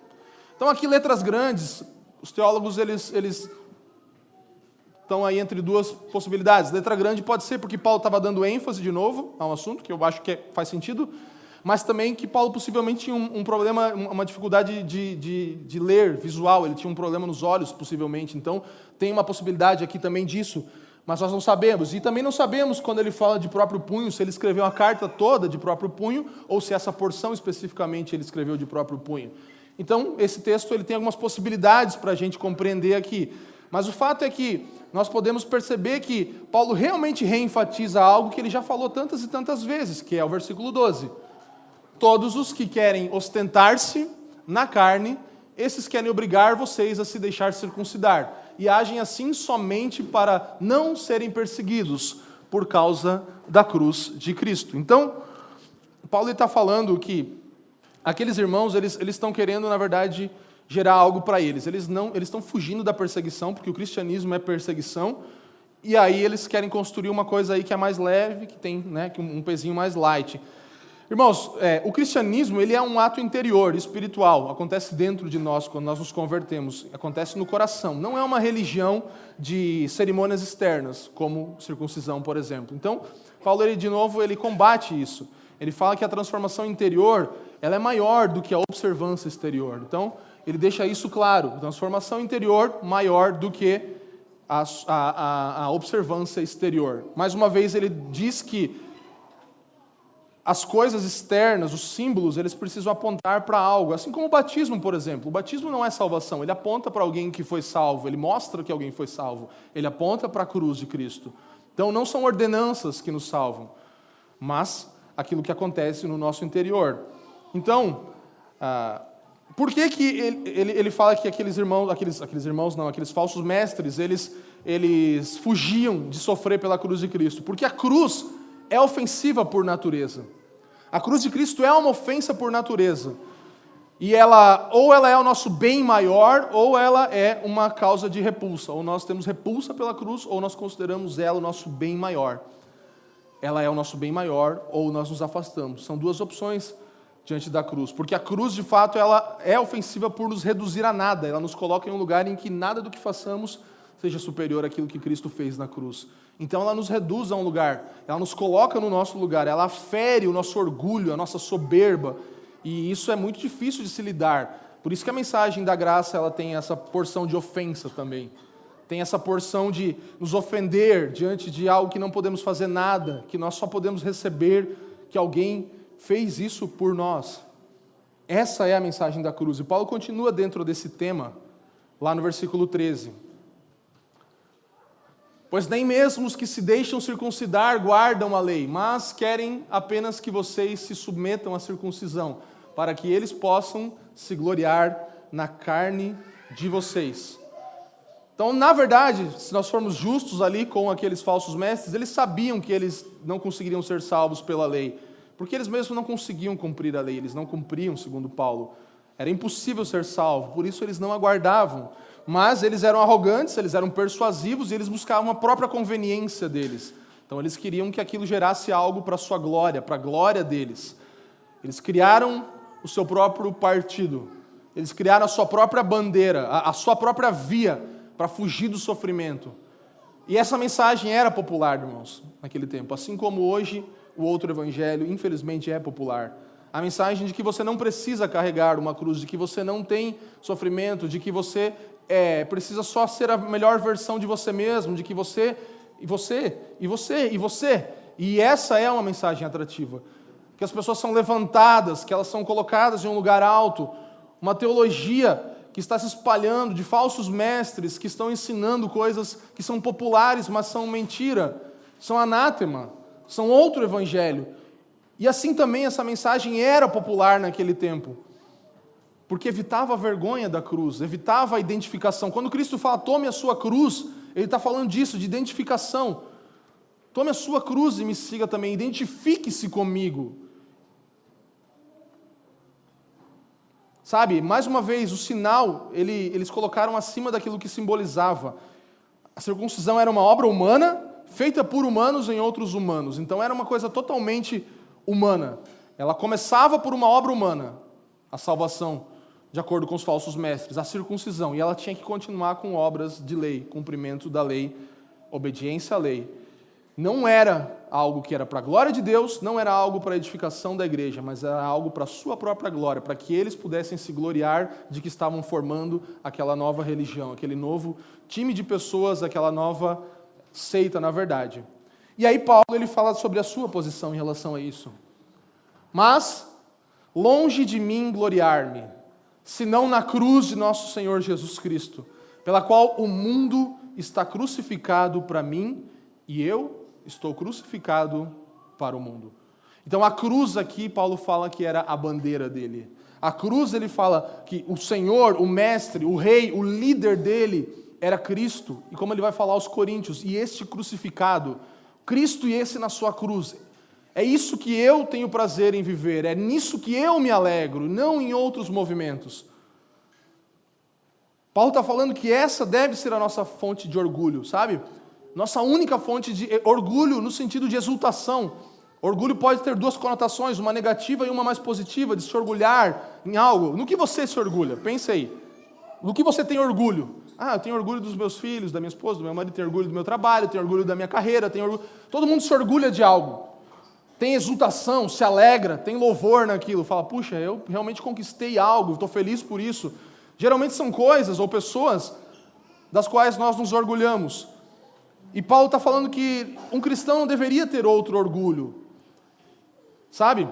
Então aqui letras grandes, os teólogos eles estão aí entre duas possibilidades. Letra grande pode ser porque Paulo estava dando ênfase de novo a um assunto, que eu acho que faz sentido, mas também que Paulo possivelmente tinha um problema, uma dificuldade de ler visual, ele tinha um problema nos olhos, possivelmente. Então tem uma possibilidade aqui também disso, mas nós não sabemos. E também não sabemos, quando ele fala de próprio punho, se ele escreveu a carta toda de próprio punho, ou se essa porção especificamente ele escreveu de próprio punho. Então, esse texto ele tem algumas possibilidades para a gente compreender aqui. Mas o fato é que nós podemos perceber que Paulo realmente reenfatiza algo que ele já falou tantas e tantas vezes, que é o versículo 12. Todos os que querem ostentar-se na carne, esses querem obrigar vocês a se deixar circuncidar, e agem assim somente para não serem perseguidos por causa da cruz de Cristo. Então, Paulo está falando que aqueles irmãos, eles estão querendo, na verdade, gerar algo para eles. Eles estão fugindo da perseguição, porque o cristianismo é perseguição, e aí eles querem construir uma coisa aí que é mais leve, que tem, né, um pezinho mais light. Irmãos, o cristianismo ele é um ato interior, espiritual, acontece dentro de nós quando nós nos convertemos, acontece no coração. Não é uma religião de cerimônias externas, como circuncisão, por exemplo. Então, Paulo, de novo, ele combate isso. Ele fala que a transformação interior ela é maior do que a observância exterior. Então, ele deixa isso claro. Transformação interior maior do que a observância exterior. Mais uma vez, ele diz que as coisas externas, os símbolos, eles precisam apontar para algo. Assim como o batismo, por exemplo. O batismo não é salvação. Ele aponta para alguém que foi salvo. Ele mostra que alguém foi salvo. Ele aponta para a cruz de Cristo. Então, não são ordenanças que nos salvam, mas aquilo que acontece no nosso interior. Então, por que ele fala que aqueles falsos mestres, eles fugiam de sofrer pela cruz de Cristo? Porque a cruz é ofensiva por natureza. A cruz de Cristo é uma ofensa por natureza. E ou ela é o nosso bem maior, ou ela é uma causa de repulsa. Ou nós temos repulsa pela cruz, ou nós consideramos ela o nosso bem maior. Ela é o nosso bem maior, ou nós nos afastamos. São duas opções diante da cruz. Porque a cruz, de fato, ela é ofensiva por nos reduzir a nada. Ela nos coloca em um lugar em que nada do que façamos seja superior àquilo que Cristo fez na cruz. Então ela nos reduz a um lugar, ela nos coloca no nosso lugar, ela fere o nosso orgulho, a nossa soberba, e isso é muito difícil de se lidar. Por isso que a mensagem da graça ela tem essa porção de ofensa também. Tem essa porção de nos ofender diante de algo que não podemos fazer nada, que nós só podemos receber, que alguém fez isso por nós. Essa é a mensagem da cruz. E Paulo continua dentro desse tema, lá no versículo 13. Pois nem mesmo os que se deixam circuncidar guardam a lei, mas querem apenas que vocês se submetam à circuncisão, para que eles possam se gloriar na carne de vocês. Então, na verdade, se nós formos justos ali com aqueles falsos mestres, eles sabiam que eles não conseguiriam ser salvos pela lei, porque eles mesmos não conseguiam cumprir a lei, eles não cumpriam, segundo Paulo. Era impossível ser salvo, por isso eles não aguardavam. Mas eles eram arrogantes, eles eram persuasivos e eles buscavam a própria conveniência deles. Então eles queriam que aquilo gerasse algo para a sua glória, para a glória deles. Eles criaram o seu próprio partido, eles criaram a sua própria bandeira, a sua própria via para fugir do sofrimento. E essa mensagem era popular, irmãos, naquele tempo. Assim como hoje o outro evangelho, infelizmente, é popular. A mensagem de que você não precisa carregar uma cruz, de que você não tem sofrimento, de que você precisa só ser a melhor versão de você mesmo, de que você, e você, e você, e você. E essa é uma mensagem atrativa. Que as pessoas são levantadas, que elas são colocadas em um lugar alto. Uma teologia que está se espalhando de falsos mestres que estão ensinando coisas que são populares, mas são mentira, são anátema, são outro evangelho. E assim também essa mensagem era popular naquele tempo, porque evitava a vergonha da cruz, evitava a identificação. Quando Cristo fala, tome a sua cruz, Ele está falando disso, de identificação. Tome a sua cruz e me siga também, identifique-se comigo. Sabe, mais uma vez, o sinal, eles colocaram acima daquilo que simbolizava. A circuncisão era uma obra humana, feita por humanos em outros humanos. Então era uma coisa totalmente humana. Ela começava por uma obra humana, a salvação, de acordo com os falsos mestres, a circuncisão. E ela tinha que continuar com obras de lei, cumprimento da lei, obediência à lei. Não era algo que era para a glória de Deus, não era algo para a edificação da igreja, mas era algo para a sua própria glória, para que eles pudessem se gloriar de que estavam formando aquela nova religião, aquele novo time de pessoas, aquela nova seita, na verdade. E aí Paulo ele fala sobre a sua posição em relação a isso. Mas, longe de mim gloriar-me, senão na cruz de nosso Senhor Jesus Cristo, pela qual o mundo está crucificado para mim e eu estou crucificado para o mundo. Então a cruz aqui, Paulo fala que era a bandeira dele. A cruz ele fala que o Senhor, o mestre, o rei, o líder dele era Cristo. E como ele vai falar aos coríntios, e este crucificado, Cristo e esse na sua cruz. É isso que eu tenho prazer em viver, é nisso que eu me alegro, não em outros movimentos. Paulo está falando que essa deve ser a nossa fonte de orgulho, sabe? Nossa única fonte de orgulho no sentido de exultação. Orgulho pode ter duas conotações, uma negativa e uma mais positiva, de se orgulhar em algo. No que você se orgulha? Pense aí. No que você tem orgulho? Ah, eu tenho orgulho dos meus filhos, da minha esposa, do meu marido, tenho orgulho do meu trabalho, tenho orgulho da minha carreira, tenho orgulho... Todo mundo se orgulha de algo. Tem exultação, se alegra, tem louvor naquilo. Fala, puxa, eu realmente conquistei algo, estou feliz por isso. Geralmente são coisas ou pessoas das quais nós nos orgulhamos. E Paulo está falando que um cristão não deveria ter outro orgulho. Sabe?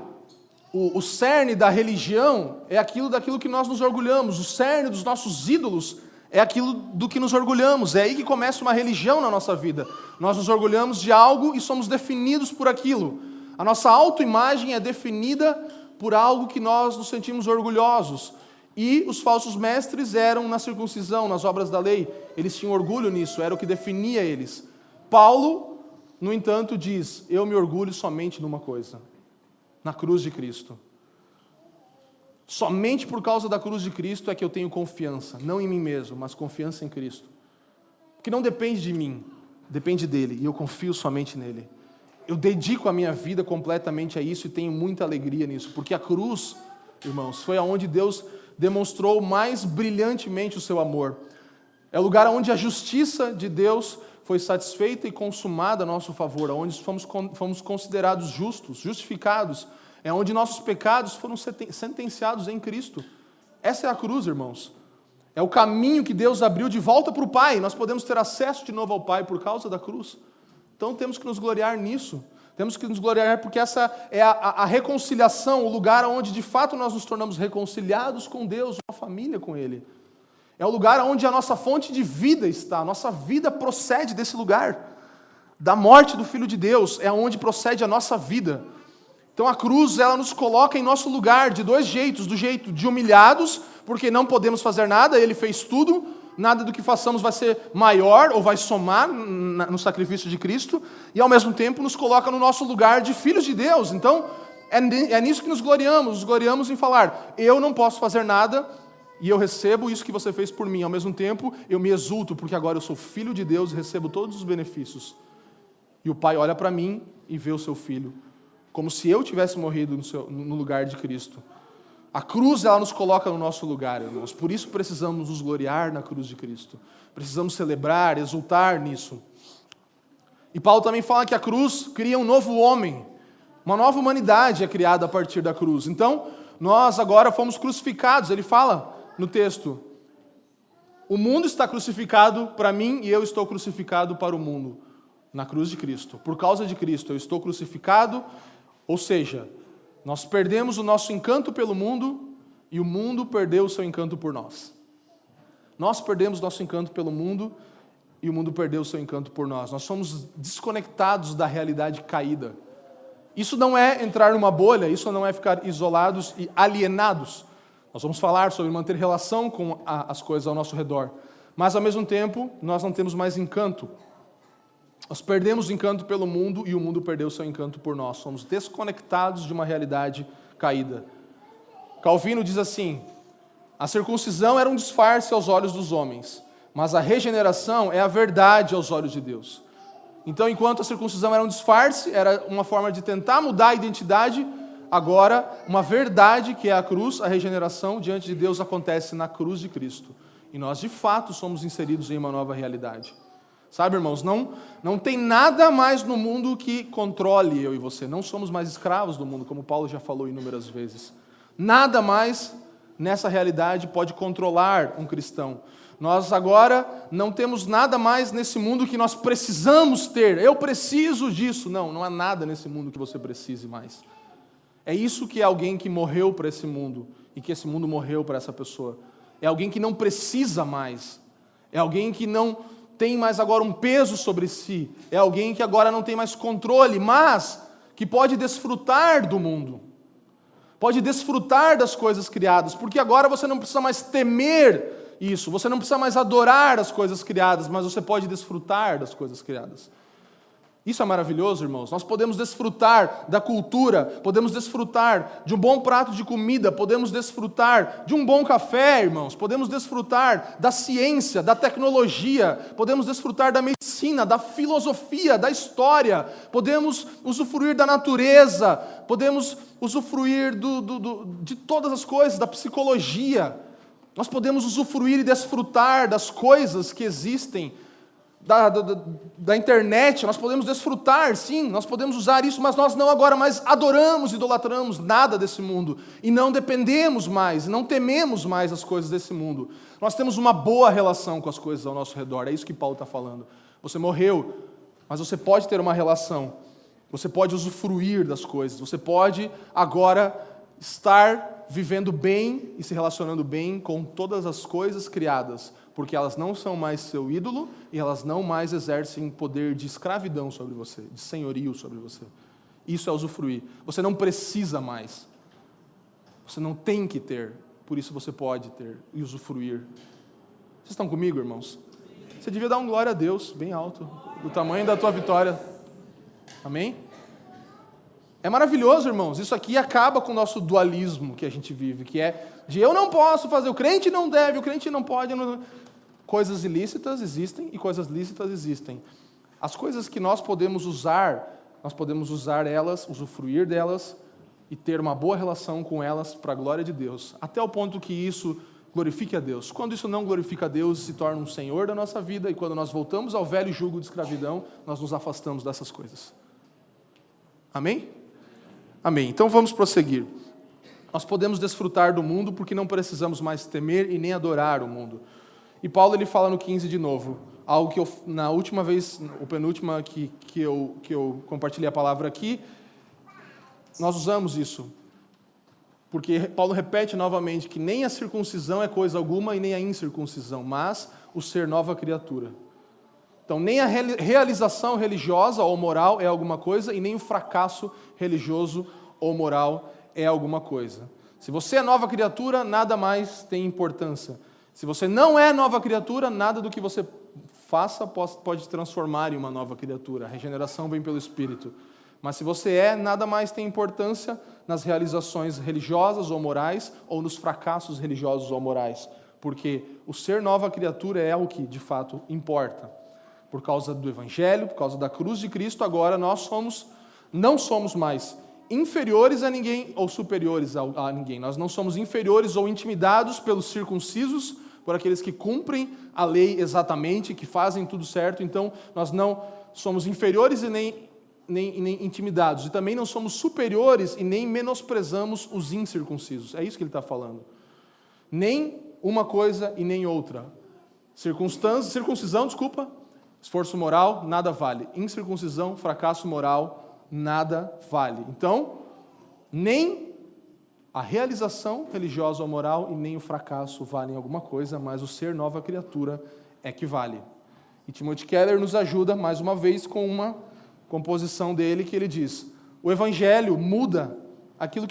O cerne da religião é daquilo que nós nos orgulhamos. O cerne dos nossos ídolos é aquilo do que nos orgulhamos. É aí que começa uma religião na nossa vida. Nós nos orgulhamos de algo e somos definidos por aquilo. A nossa autoimagem é definida por algo que nós nos sentimos orgulhosos. E os falsos mestres eram na circuncisão, nas obras da lei. Eles tinham orgulho nisso, era o que definia eles. Paulo, no entanto, diz, eu me orgulho somente numa coisa, na cruz de Cristo. Somente por causa da cruz de Cristo é que eu tenho confiança, não em mim mesmo, mas confiança em Cristo. Que não depende de mim, depende dele, e eu confio somente nele. Eu dedico a minha vida completamente a isso e tenho muita alegria nisso, porque a cruz, irmãos, foi aonde Deus demonstrou mais brilhantemente o seu amor. É o lugar onde a justiça de Deus foi satisfeita e consumada a nosso favor, onde fomos considerados justos, justificados, é onde nossos pecados foram sentenciados em Cristo. Essa é a cruz, irmãos. É o caminho que Deus abriu de volta para o Pai. Nós podemos ter acesso de novo ao Pai por causa da cruz. Então temos que nos gloriar nisso. Temos que nos gloriar porque essa é a reconciliação, o lugar onde de fato nós nos tornamos reconciliados com Deus, uma família com Ele. É o lugar onde a nossa fonte de vida está, a nossa vida procede desse lugar. Da morte do Filho de Deus é onde procede a nossa vida. Então a cruz, ela nos coloca em nosso lugar de dois jeitos, do jeito de humilhados, porque não podemos fazer nada, Ele fez tudo, nada do que façamos vai ser maior ou vai somar no sacrifício de Cristo, e ao mesmo tempo nos coloca no nosso lugar de filhos de Deus. Então é nisso que nos gloriamos em falar, eu não posso fazer nada, e eu recebo isso que você fez por mim, ao mesmo tempo eu me exulto, porque agora eu sou filho de Deus e recebo todos os benefícios. E o Pai olha para mim e vê o seu Filho, como se eu tivesse morrido no lugar de Cristo. A cruz, ela nos coloca no nosso lugar, irmãos. Por isso precisamos nos gloriar na cruz de Cristo. Precisamos celebrar, exultar nisso. E Paulo também fala que a cruz cria um novo homem. Uma nova humanidade é criada a partir da cruz. Então, nós agora fomos crucificados. Ele fala no texto: o mundo está crucificado para mim e eu estou crucificado para o mundo. Na cruz de Cristo. Por causa de Cristo, eu estou crucificado. Ou seja, nós perdemos o nosso encanto pelo mundo e o mundo perdeu o seu encanto por nós. Nós perdemos nosso encanto pelo mundo e o mundo perdeu o seu encanto por nós. Nós somos desconectados da realidade caída. Isso não é entrar numa bolha, isso não é ficar isolados e alienados. Nós vamos falar sobre manter relação com as coisas ao nosso redor. Mas, ao mesmo tempo, nós não temos mais encanto. Nós perdemos o encanto pelo mundo e o mundo perdeu o seu encanto por nós. Somos desconectados de uma realidade caída. Calvino diz assim: a circuncisão era um disfarce aos olhos dos homens, mas a regeneração é a verdade aos olhos de Deus. Então, enquanto a circuncisão era um disfarce, era uma forma de tentar mudar a identidade, agora, uma verdade que é a cruz, a regeneração diante de Deus acontece na cruz de Cristo. E nós, de fato, somos inseridos em uma nova realidade. Sabe, irmãos, não tem nada mais no mundo que controle eu e você. Não somos mais escravos do mundo, como Paulo já falou inúmeras vezes. Nada mais nessa realidade pode controlar um cristão. Nós agora não temos nada mais nesse mundo que nós precisamos ter. Eu preciso disso. Não há nada nesse mundo que você precise mais. É isso que é alguém que morreu para esse mundo e que esse mundo morreu para essa pessoa. É alguém que não precisa mais. É alguém que não tem mais agora um peso sobre si, é alguém que agora não tem mais controle, mas que pode desfrutar do mundo, pode desfrutar das coisas criadas, porque agora você não precisa mais temer isso, você não precisa mais adorar as coisas criadas, mas você pode desfrutar das coisas criadas. Isso é maravilhoso, irmãos. Nós podemos desfrutar da cultura, podemos desfrutar de um bom prato de comida, podemos desfrutar de um bom café, irmãos, podemos desfrutar da ciência, da tecnologia, podemos desfrutar da medicina, da filosofia, da história, podemos usufruir da natureza, podemos usufruir de todas as coisas, da psicologia. Nós podemos usufruir e desfrutar das coisas que existem, da internet, nós podemos desfrutar, sim, nós podemos usar isso, mas nós não agora mais adoramos, idolatramos nada desse mundo, e não dependemos mais, não tememos mais as coisas desse mundo. Nós temos uma boa relação com as coisas ao nosso redor, é isso que Paulo está falando. Você morreu, mas você pode ter uma relação, você pode usufruir das coisas, você pode agora estar vivendo bem e se relacionando bem com todas as coisas criadas, porque elas não são mais seu ídolo e elas não mais exercem poder de escravidão sobre você, de senhorio sobre você. Isso é usufruir. Você não precisa mais. Você não tem que ter, por isso você pode ter e usufruir. Vocês estão comigo, irmãos? Você devia dar um glória a Deus, bem alto, do tamanho da tua vitória. Amém? É maravilhoso, irmãos. Isso aqui acaba com o nosso dualismo que a gente vive, que é de eu não posso fazer, o crente não deve, o crente não pode. Coisas ilícitas existem e coisas lícitas existem. As coisas que nós podemos usar elas, usufruir delas e ter uma boa relação com elas para a glória de Deus, até o ponto que isso glorifique a Deus. Quando isso não glorifica a Deus, se torna um senhor da nossa vida, e quando nós voltamos ao velho jugo de escravidão, nós nos afastamos dessas coisas. Amém? Amém. Então vamos prosseguir. Nós podemos desfrutar do mundo porque não precisamos mais temer e nem adorar o mundo. E Paulo ele fala no 15 de novo, algo que eu, na última vez, o penúltima que eu compartilhei a palavra aqui, nós usamos isso. Porque Paulo repete novamente que nem a circuncisão é coisa alguma e nem a incircuncisão, mas o ser nova criatura. Então, nem a realização religiosa ou moral é alguma coisa e nem o fracasso religioso ou moral é alguma coisa. Se você é nova criatura, nada mais tem importância. Se você não é nova criatura, nada do que você faça pode transformar em uma nova criatura. A regeneração vem pelo Espírito. Mas se você é, nada mais tem importância nas realizações religiosas ou morais ou nos fracassos religiosos ou morais. Porque o ser nova criatura é o que, de fato, importa. Por causa do Evangelho, por causa da cruz de Cristo, agora nós não somos mais inferiores a ninguém ou superiores a ninguém. Nós não somos inferiores ou intimidados pelos circuncisos, por aqueles que cumprem a lei exatamente, que fazem tudo certo. Então, nós não somos inferiores e nem nem intimidados, e também não somos superiores e nem menosprezamos os incircuncisos. É isso que ele está falando. Nem uma coisa e nem outra. Circuncisão, esforço moral, nada vale. Incircuncisão, fracasso moral, nada vale. Então, nem a realização religiosa ou moral e nem o fracasso valem alguma coisa, mas o ser nova criatura é que vale. E Timothy Keller nos ajuda, mais uma vez, com uma composição dele que ele diz: o Evangelho muda aquilo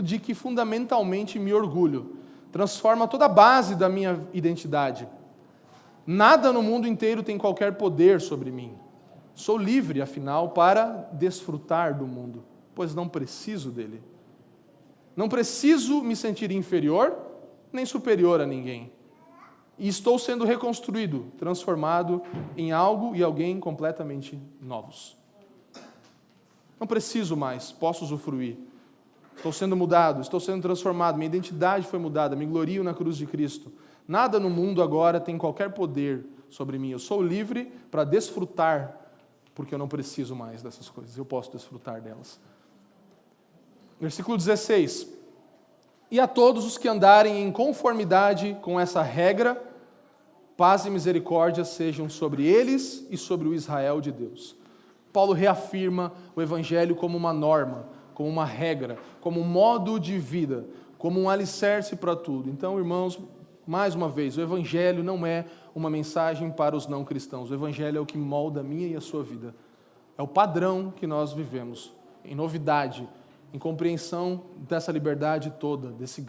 de que fundamentalmente me orgulho, transforma toda a base da minha identidade. Nada no mundo inteiro tem qualquer poder sobre mim. Sou livre, afinal, para desfrutar do mundo, pois não preciso dele. Não preciso me sentir inferior, nem superior a ninguém. E estou sendo reconstruído, transformado em algo e alguém completamente novos. Não preciso mais, posso usufruir. Estou sendo mudado, estou sendo transformado, minha identidade foi mudada, me glorio na cruz de Cristo. Nada no mundo agora tem qualquer poder sobre mim. Eu sou livre para desfrutar, porque eu não preciso mais dessas coisas, eu posso desfrutar delas. Versículo 16. E a todos os que andarem em conformidade com essa regra, paz e misericórdia sejam sobre eles e sobre o Israel de Deus. Paulo reafirma o Evangelho como uma norma, como uma regra, como um modo de vida, como um alicerce para tudo. Então, irmãos, mais uma vez, o Evangelho não é uma mensagem para os não cristãos. O Evangelho é o que molda a minha e a sua vida. É o padrão que nós vivemos, em novidade, em compreensão dessa liberdade toda, dessa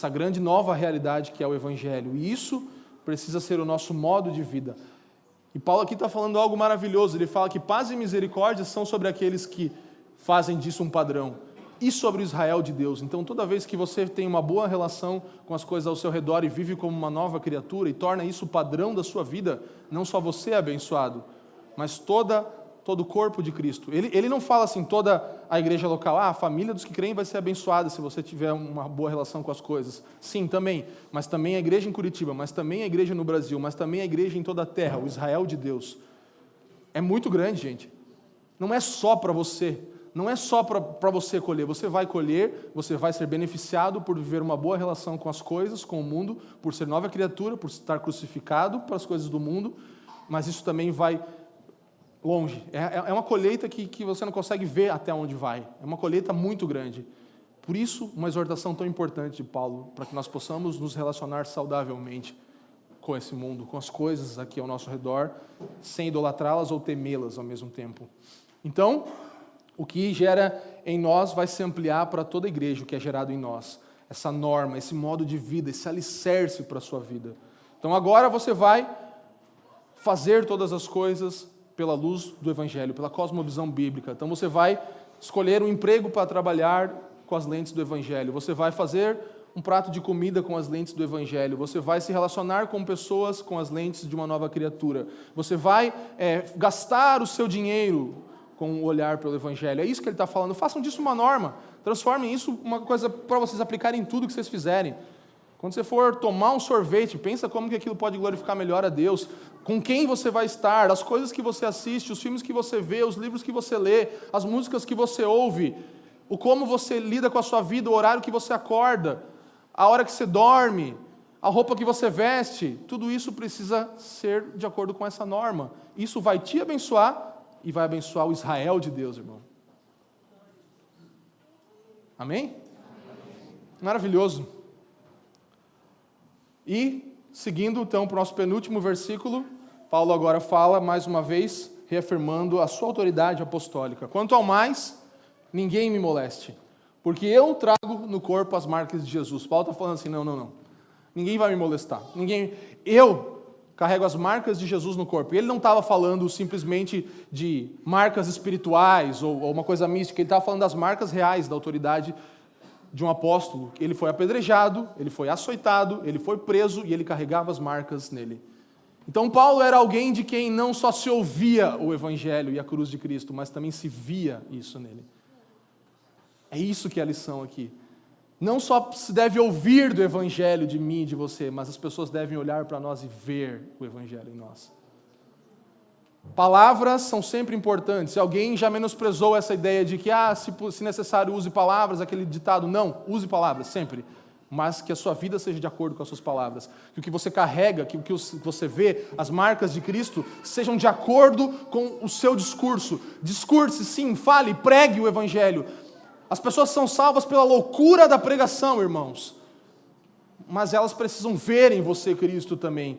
grande nova realidade que é o Evangelho. E isso precisa ser o nosso modo de vida. E Paulo aqui está falando algo maravilhoso. Ele fala que paz e misericórdia são sobre aqueles que fazem disso um padrão e sobre o Israel de Deus. Então, toda vez que você tem uma boa relação com as coisas ao seu redor e vive como uma nova criatura e torna isso o padrão da sua vida, não só você é abençoado, mas todo o corpo de Cristo. Ele não fala assim, toda a igreja local, a família dos que creem vai ser abençoada se você tiver uma boa relação com as coisas. Sim, também, mas também a igreja em Curitiba, mas também a igreja no Brasil, mas também a igreja em toda a terra, o Israel de Deus. É muito grande, gente. Não é só para você, não é só para você colher, você vai ser beneficiado por viver uma boa relação com as coisas, com o mundo, por ser nova criatura, por estar crucificado para as coisas do mundo, mas isso também vai longe. É uma colheita que você não consegue ver até onde vai. É uma colheita muito grande. Por isso, uma exortação tão importante de Paulo, para que nós possamos nos relacionar saudavelmente com esse mundo, com as coisas aqui ao nosso redor, sem idolatrá-las ou temê-las ao mesmo tempo. Então, o que gera em nós vai se ampliar para toda a igreja, o que é gerado em nós. Essa norma, esse modo de vida, esse alicerce para a sua vida. Então, agora você vai fazer todas as coisas pela luz do Evangelho, pela cosmovisão bíblica. Então você vai escolher um emprego para trabalhar com as lentes do Evangelho. Você vai fazer um prato de comida com as lentes do Evangelho. Você vai se relacionar com pessoas com as lentes de uma nova criatura. Você vai gastar o seu dinheiro com o olhar pelo Evangelho. É isso que ele está falando. Façam disso uma norma. Transformem isso uma coisa para vocês aplicarem em tudo que vocês fizerem. Quando você for tomar um sorvete, pensa como que aquilo pode glorificar melhor a Deus, com quem você vai estar, as coisas que você assiste, os filmes que você vê, os livros que você lê, as músicas que você ouve, o como você lida com a sua vida, o horário que você acorda, a hora que você dorme, a roupa que você veste, tudo isso precisa ser de acordo com essa norma. Isso vai te abençoar e vai abençoar o Israel de Deus, irmão. Amém? Maravilhoso. E, seguindo então para o nosso penúltimo versículo, Paulo agora fala, mais uma vez, reafirmando a sua autoridade apostólica. Quanto ao mais, ninguém me moleste, porque eu trago no corpo as marcas de Jesus. Paulo está falando assim, não. Ninguém vai me molestar. Eu carrego as marcas de Jesus no corpo. E ele não estava falando simplesmente de marcas espirituais ou uma coisa mística. Ele estava falando das marcas reais da autoridade de um apóstolo. Ele foi apedrejado, ele foi açoitado, ele foi preso e ele carregava as marcas nele. Então Paulo era alguém de quem não só se ouvia o Evangelho e a cruz de Cristo, mas também se via isso nele. É isso que é a lição aqui. Não só se deve ouvir do Evangelho de mim e de você, mas as pessoas devem olhar para nós e ver o Evangelho em nós. Palavras são sempre importantes. Alguém já menosprezou essa ideia de que, se necessário, use palavras, aquele ditado. Não, use palavras, sempre. Mas que a sua vida seja de acordo com as suas palavras. Que o que você carrega, que o que você vê, as marcas de Cristo, sejam de acordo com o seu discurso. Discurse, sim, fale, pregue o Evangelho. As pessoas são salvas pela loucura da pregação, irmãos. Mas elas precisam ver em você Cristo também.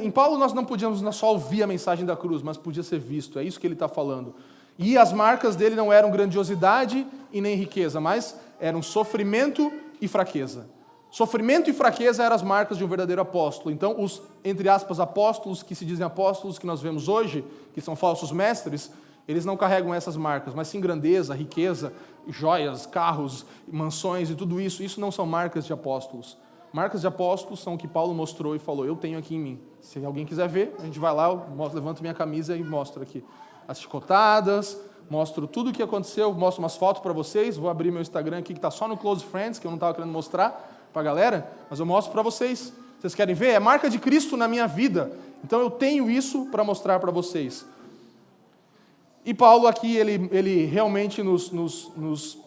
Em Paulo nós não podíamos só ouvir a mensagem da cruz, mas podia ser visto, é isso que ele está falando. E as marcas dele não eram grandiosidade e nem riqueza, mas eram sofrimento e fraqueza. Sofrimento e fraqueza eram as marcas de um verdadeiro apóstolo. Então, os, entre aspas, apóstolos que se dizem apóstolos, que nós vemos hoje, que são falsos mestres, eles não carregam essas marcas, mas sim grandeza, riqueza, joias, carros, mansões e tudo isso. Isso não são marcas de apóstolos. Marcas de apóstolos são o que Paulo mostrou e falou, eu tenho aqui em mim. Se alguém quiser ver, a gente vai lá, eu levanto minha camisa e mostro aqui. As chicotadas, mostro tudo o que aconteceu, mostro umas fotos para vocês, vou abrir meu Instagram aqui que está só no Close Friends, que eu não estava querendo mostrar para a galera, mas eu mostro para vocês. Vocês querem ver? É marca de Cristo na minha vida. Então eu tenho isso para mostrar para vocês. E Paulo aqui, ele realmente nos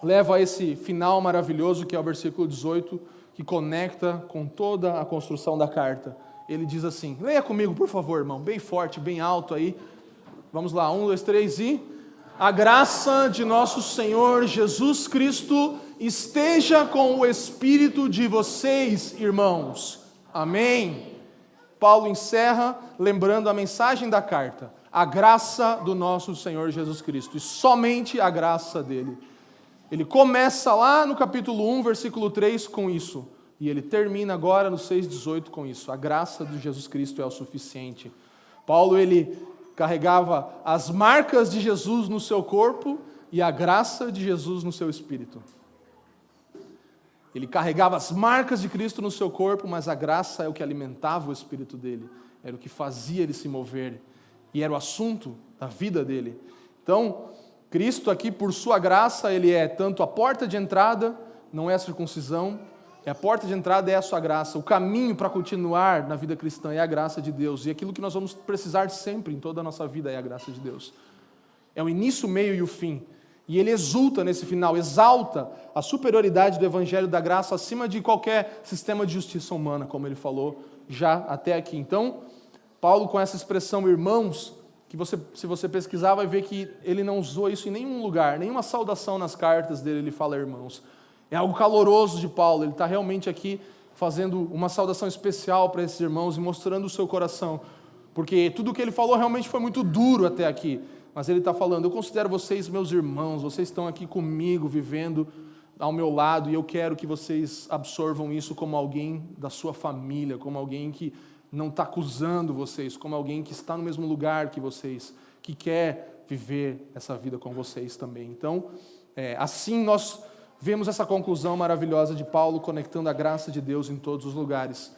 leva a esse final maravilhoso, que é o versículo 18, que conecta com toda a construção da carta. Ele diz assim, leia comigo, por favor, irmão, bem forte, bem alto aí. Vamos lá, 1, 2, 3 e... A graça de nosso Senhor Jesus Cristo esteja com o espírito de vocês, irmãos. Amém. Paulo encerra lembrando a mensagem da carta. A graça do nosso Senhor Jesus Cristo, e somente a graça dele. Ele começa lá no capítulo 1, versículo 3 com isso, e ele termina agora no 6,18 com isso. A graça de Jesus Cristo é o suficiente. Paulo, ele carregava as marcas de Jesus no seu corpo e a graça de Jesus no seu espírito. Ele carregava as marcas de Cristo no seu corpo, mas a graça é o que alimentava o espírito dele, era o que fazia ele se mover, e era o assunto da vida dele. Então, Cristo aqui, por sua graça, ele é tanto a porta de entrada, não é a circuncisão, a porta de entrada é a sua graça, o caminho para continuar na vida cristã é a graça de Deus, e aquilo que nós vamos precisar sempre em toda a nossa vida é a graça de Deus. É o início, o meio e o fim. E ele exulta nesse final, exalta a superioridade do Evangelho da graça acima de qualquer sistema de justiça humana, como ele falou já até aqui. Então, Paulo, com essa expressão irmãos, que se você pesquisar, vai ver que ele não usou isso em nenhum lugar, nenhuma saudação nas cartas dele, ele fala irmãos. É algo caloroso de Paulo, ele está realmente aqui fazendo uma saudação especial para esses irmãos e mostrando o seu coração, porque tudo o que ele falou realmente foi muito duro até aqui, mas ele está falando, eu considero vocês meus irmãos, vocês estão aqui comigo, vivendo ao meu lado, e eu quero que vocês absorvam isso como alguém da sua família, como alguém que não está acusando vocês, como alguém que está no mesmo lugar que vocês, que quer viver essa vida com vocês também. Então, assim nós vemos essa conclusão maravilhosa de Paulo, conectando a graça de Deus em todos os lugares.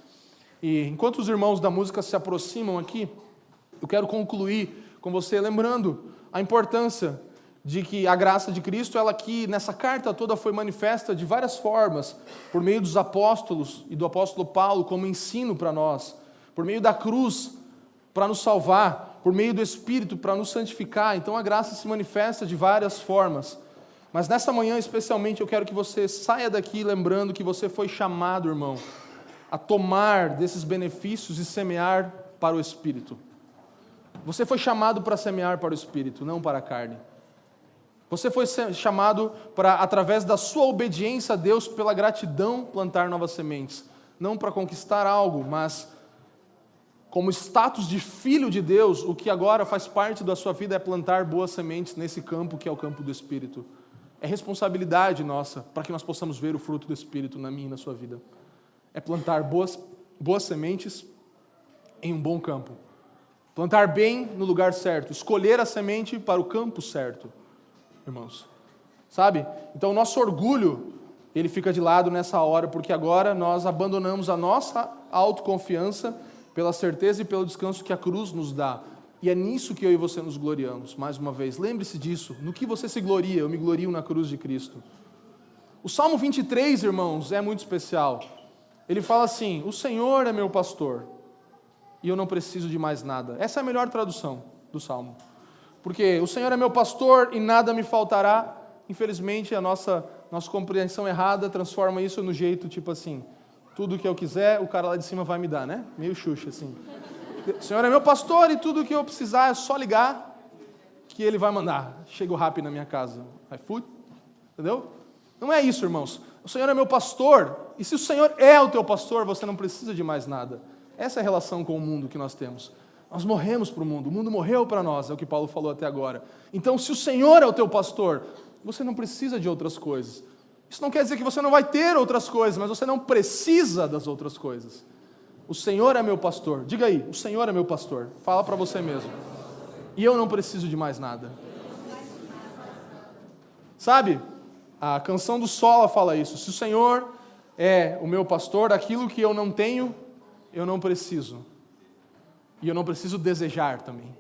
E enquanto os irmãos da música se aproximam aqui, eu quero concluir com você lembrando a importância de que a graça de Cristo, ela aqui nessa carta toda foi manifesta de várias formas, por meio dos apóstolos e do apóstolo Paulo como ensino para nós, por meio da cruz para nos salvar, por meio do Espírito para nos santificar. Então a graça se manifesta de várias formas. Mas nessa manhã especialmente eu quero que você saia daqui lembrando que você foi chamado, irmão, a tomar desses benefícios e semear para o Espírito. Você foi chamado para semear para o Espírito, não para a carne. Você foi chamado para, através da sua obediência a Deus, pela gratidão, plantar novas sementes. Não para conquistar algo, mas como status de filho de Deus, o que agora faz parte da sua vida é plantar boas sementes nesse campo que é o campo do Espírito. É responsabilidade nossa para que nós possamos ver o fruto do Espírito na minha e na sua vida. É plantar boas sementes em um bom campo. Plantar bem no lugar certo. Escolher a semente para o campo certo, irmãos. Sabe? Então o nosso orgulho, ele fica de lado nessa hora, porque agora nós abandonamos a nossa autoconfiança pela certeza e pelo descanso que a cruz nos dá. E é nisso que eu e você nos gloriamos, mais uma vez. Lembre-se disso. No que você se gloria, eu me glorio na cruz de Cristo. O Salmo 23, irmãos, é muito especial. Ele fala assim, o Senhor é meu pastor, e eu não preciso de mais nada. Essa é a melhor tradução do Salmo. Porque o Senhor é meu pastor e nada me faltará. Infelizmente, a nossa compreensão errada transforma isso no jeito tipo assim, tudo que eu quiser, o cara lá de cima vai me dar, né? Meio Xuxa, assim. O Senhor é meu pastor e tudo que eu precisar é só ligar que Ele vai mandar. Chega o Rappi na minha casa. iFood, entendeu? Não é isso, irmãos. O Senhor é meu pastor, e se o Senhor é o teu pastor, você não precisa de mais nada. Essa é a relação com o mundo que nós temos. Nós morremos para o mundo morreu para nós, é o que Paulo falou até agora. Então, se o Senhor é o teu pastor, você não precisa de outras coisas. Isso não quer dizer que você não vai ter outras coisas, mas você não precisa das outras coisas. O Senhor é meu pastor. Diga aí, o Senhor é meu pastor. Fala para você mesmo. E eu não preciso de mais nada. Sabe? A canção do Sola fala isso. Se o Senhor é o meu pastor, aquilo que eu não tenho, eu não preciso. E eu não preciso desejar também.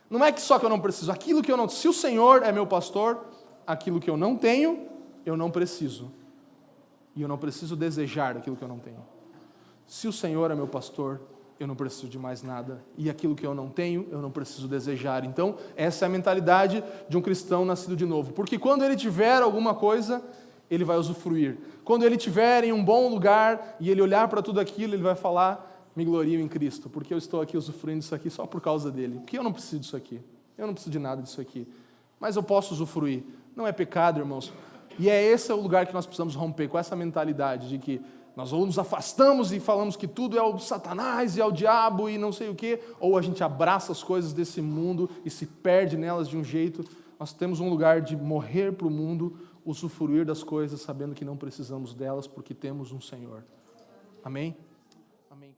Não é que só que eu não preciso. Aquilo que eu não... Se o Senhor é meu pastor, aquilo que eu não tenho, eu não preciso. E eu não preciso desejar aquilo que eu não tenho. Se o Senhor é meu pastor, eu não preciso de mais nada. E aquilo que eu não tenho, eu não preciso desejar. Então, essa é a mentalidade de um cristão nascido de novo. Porque quando ele tiver alguma coisa, ele vai usufruir. Quando ele estiver em um bom lugar e ele olhar para tudo aquilo, ele vai falar, me glorio em Cristo, porque eu estou aqui usufruindo disso aqui só por causa dele. Porque eu não preciso disso aqui. Eu não preciso de nada disso aqui. Mas eu posso usufruir. Não é pecado, irmãos. E esse é o lugar que nós precisamos romper, com essa mentalidade de que nós ou nos afastamos e falamos que tudo é o Satanás e é o diabo e não sei o quê, ou a gente abraça as coisas desse mundo e se perde nelas de um jeito. Nós temos um lugar de morrer para o mundo, usufruir das coisas, sabendo que não precisamos delas porque temos um Senhor. Amém? Amém.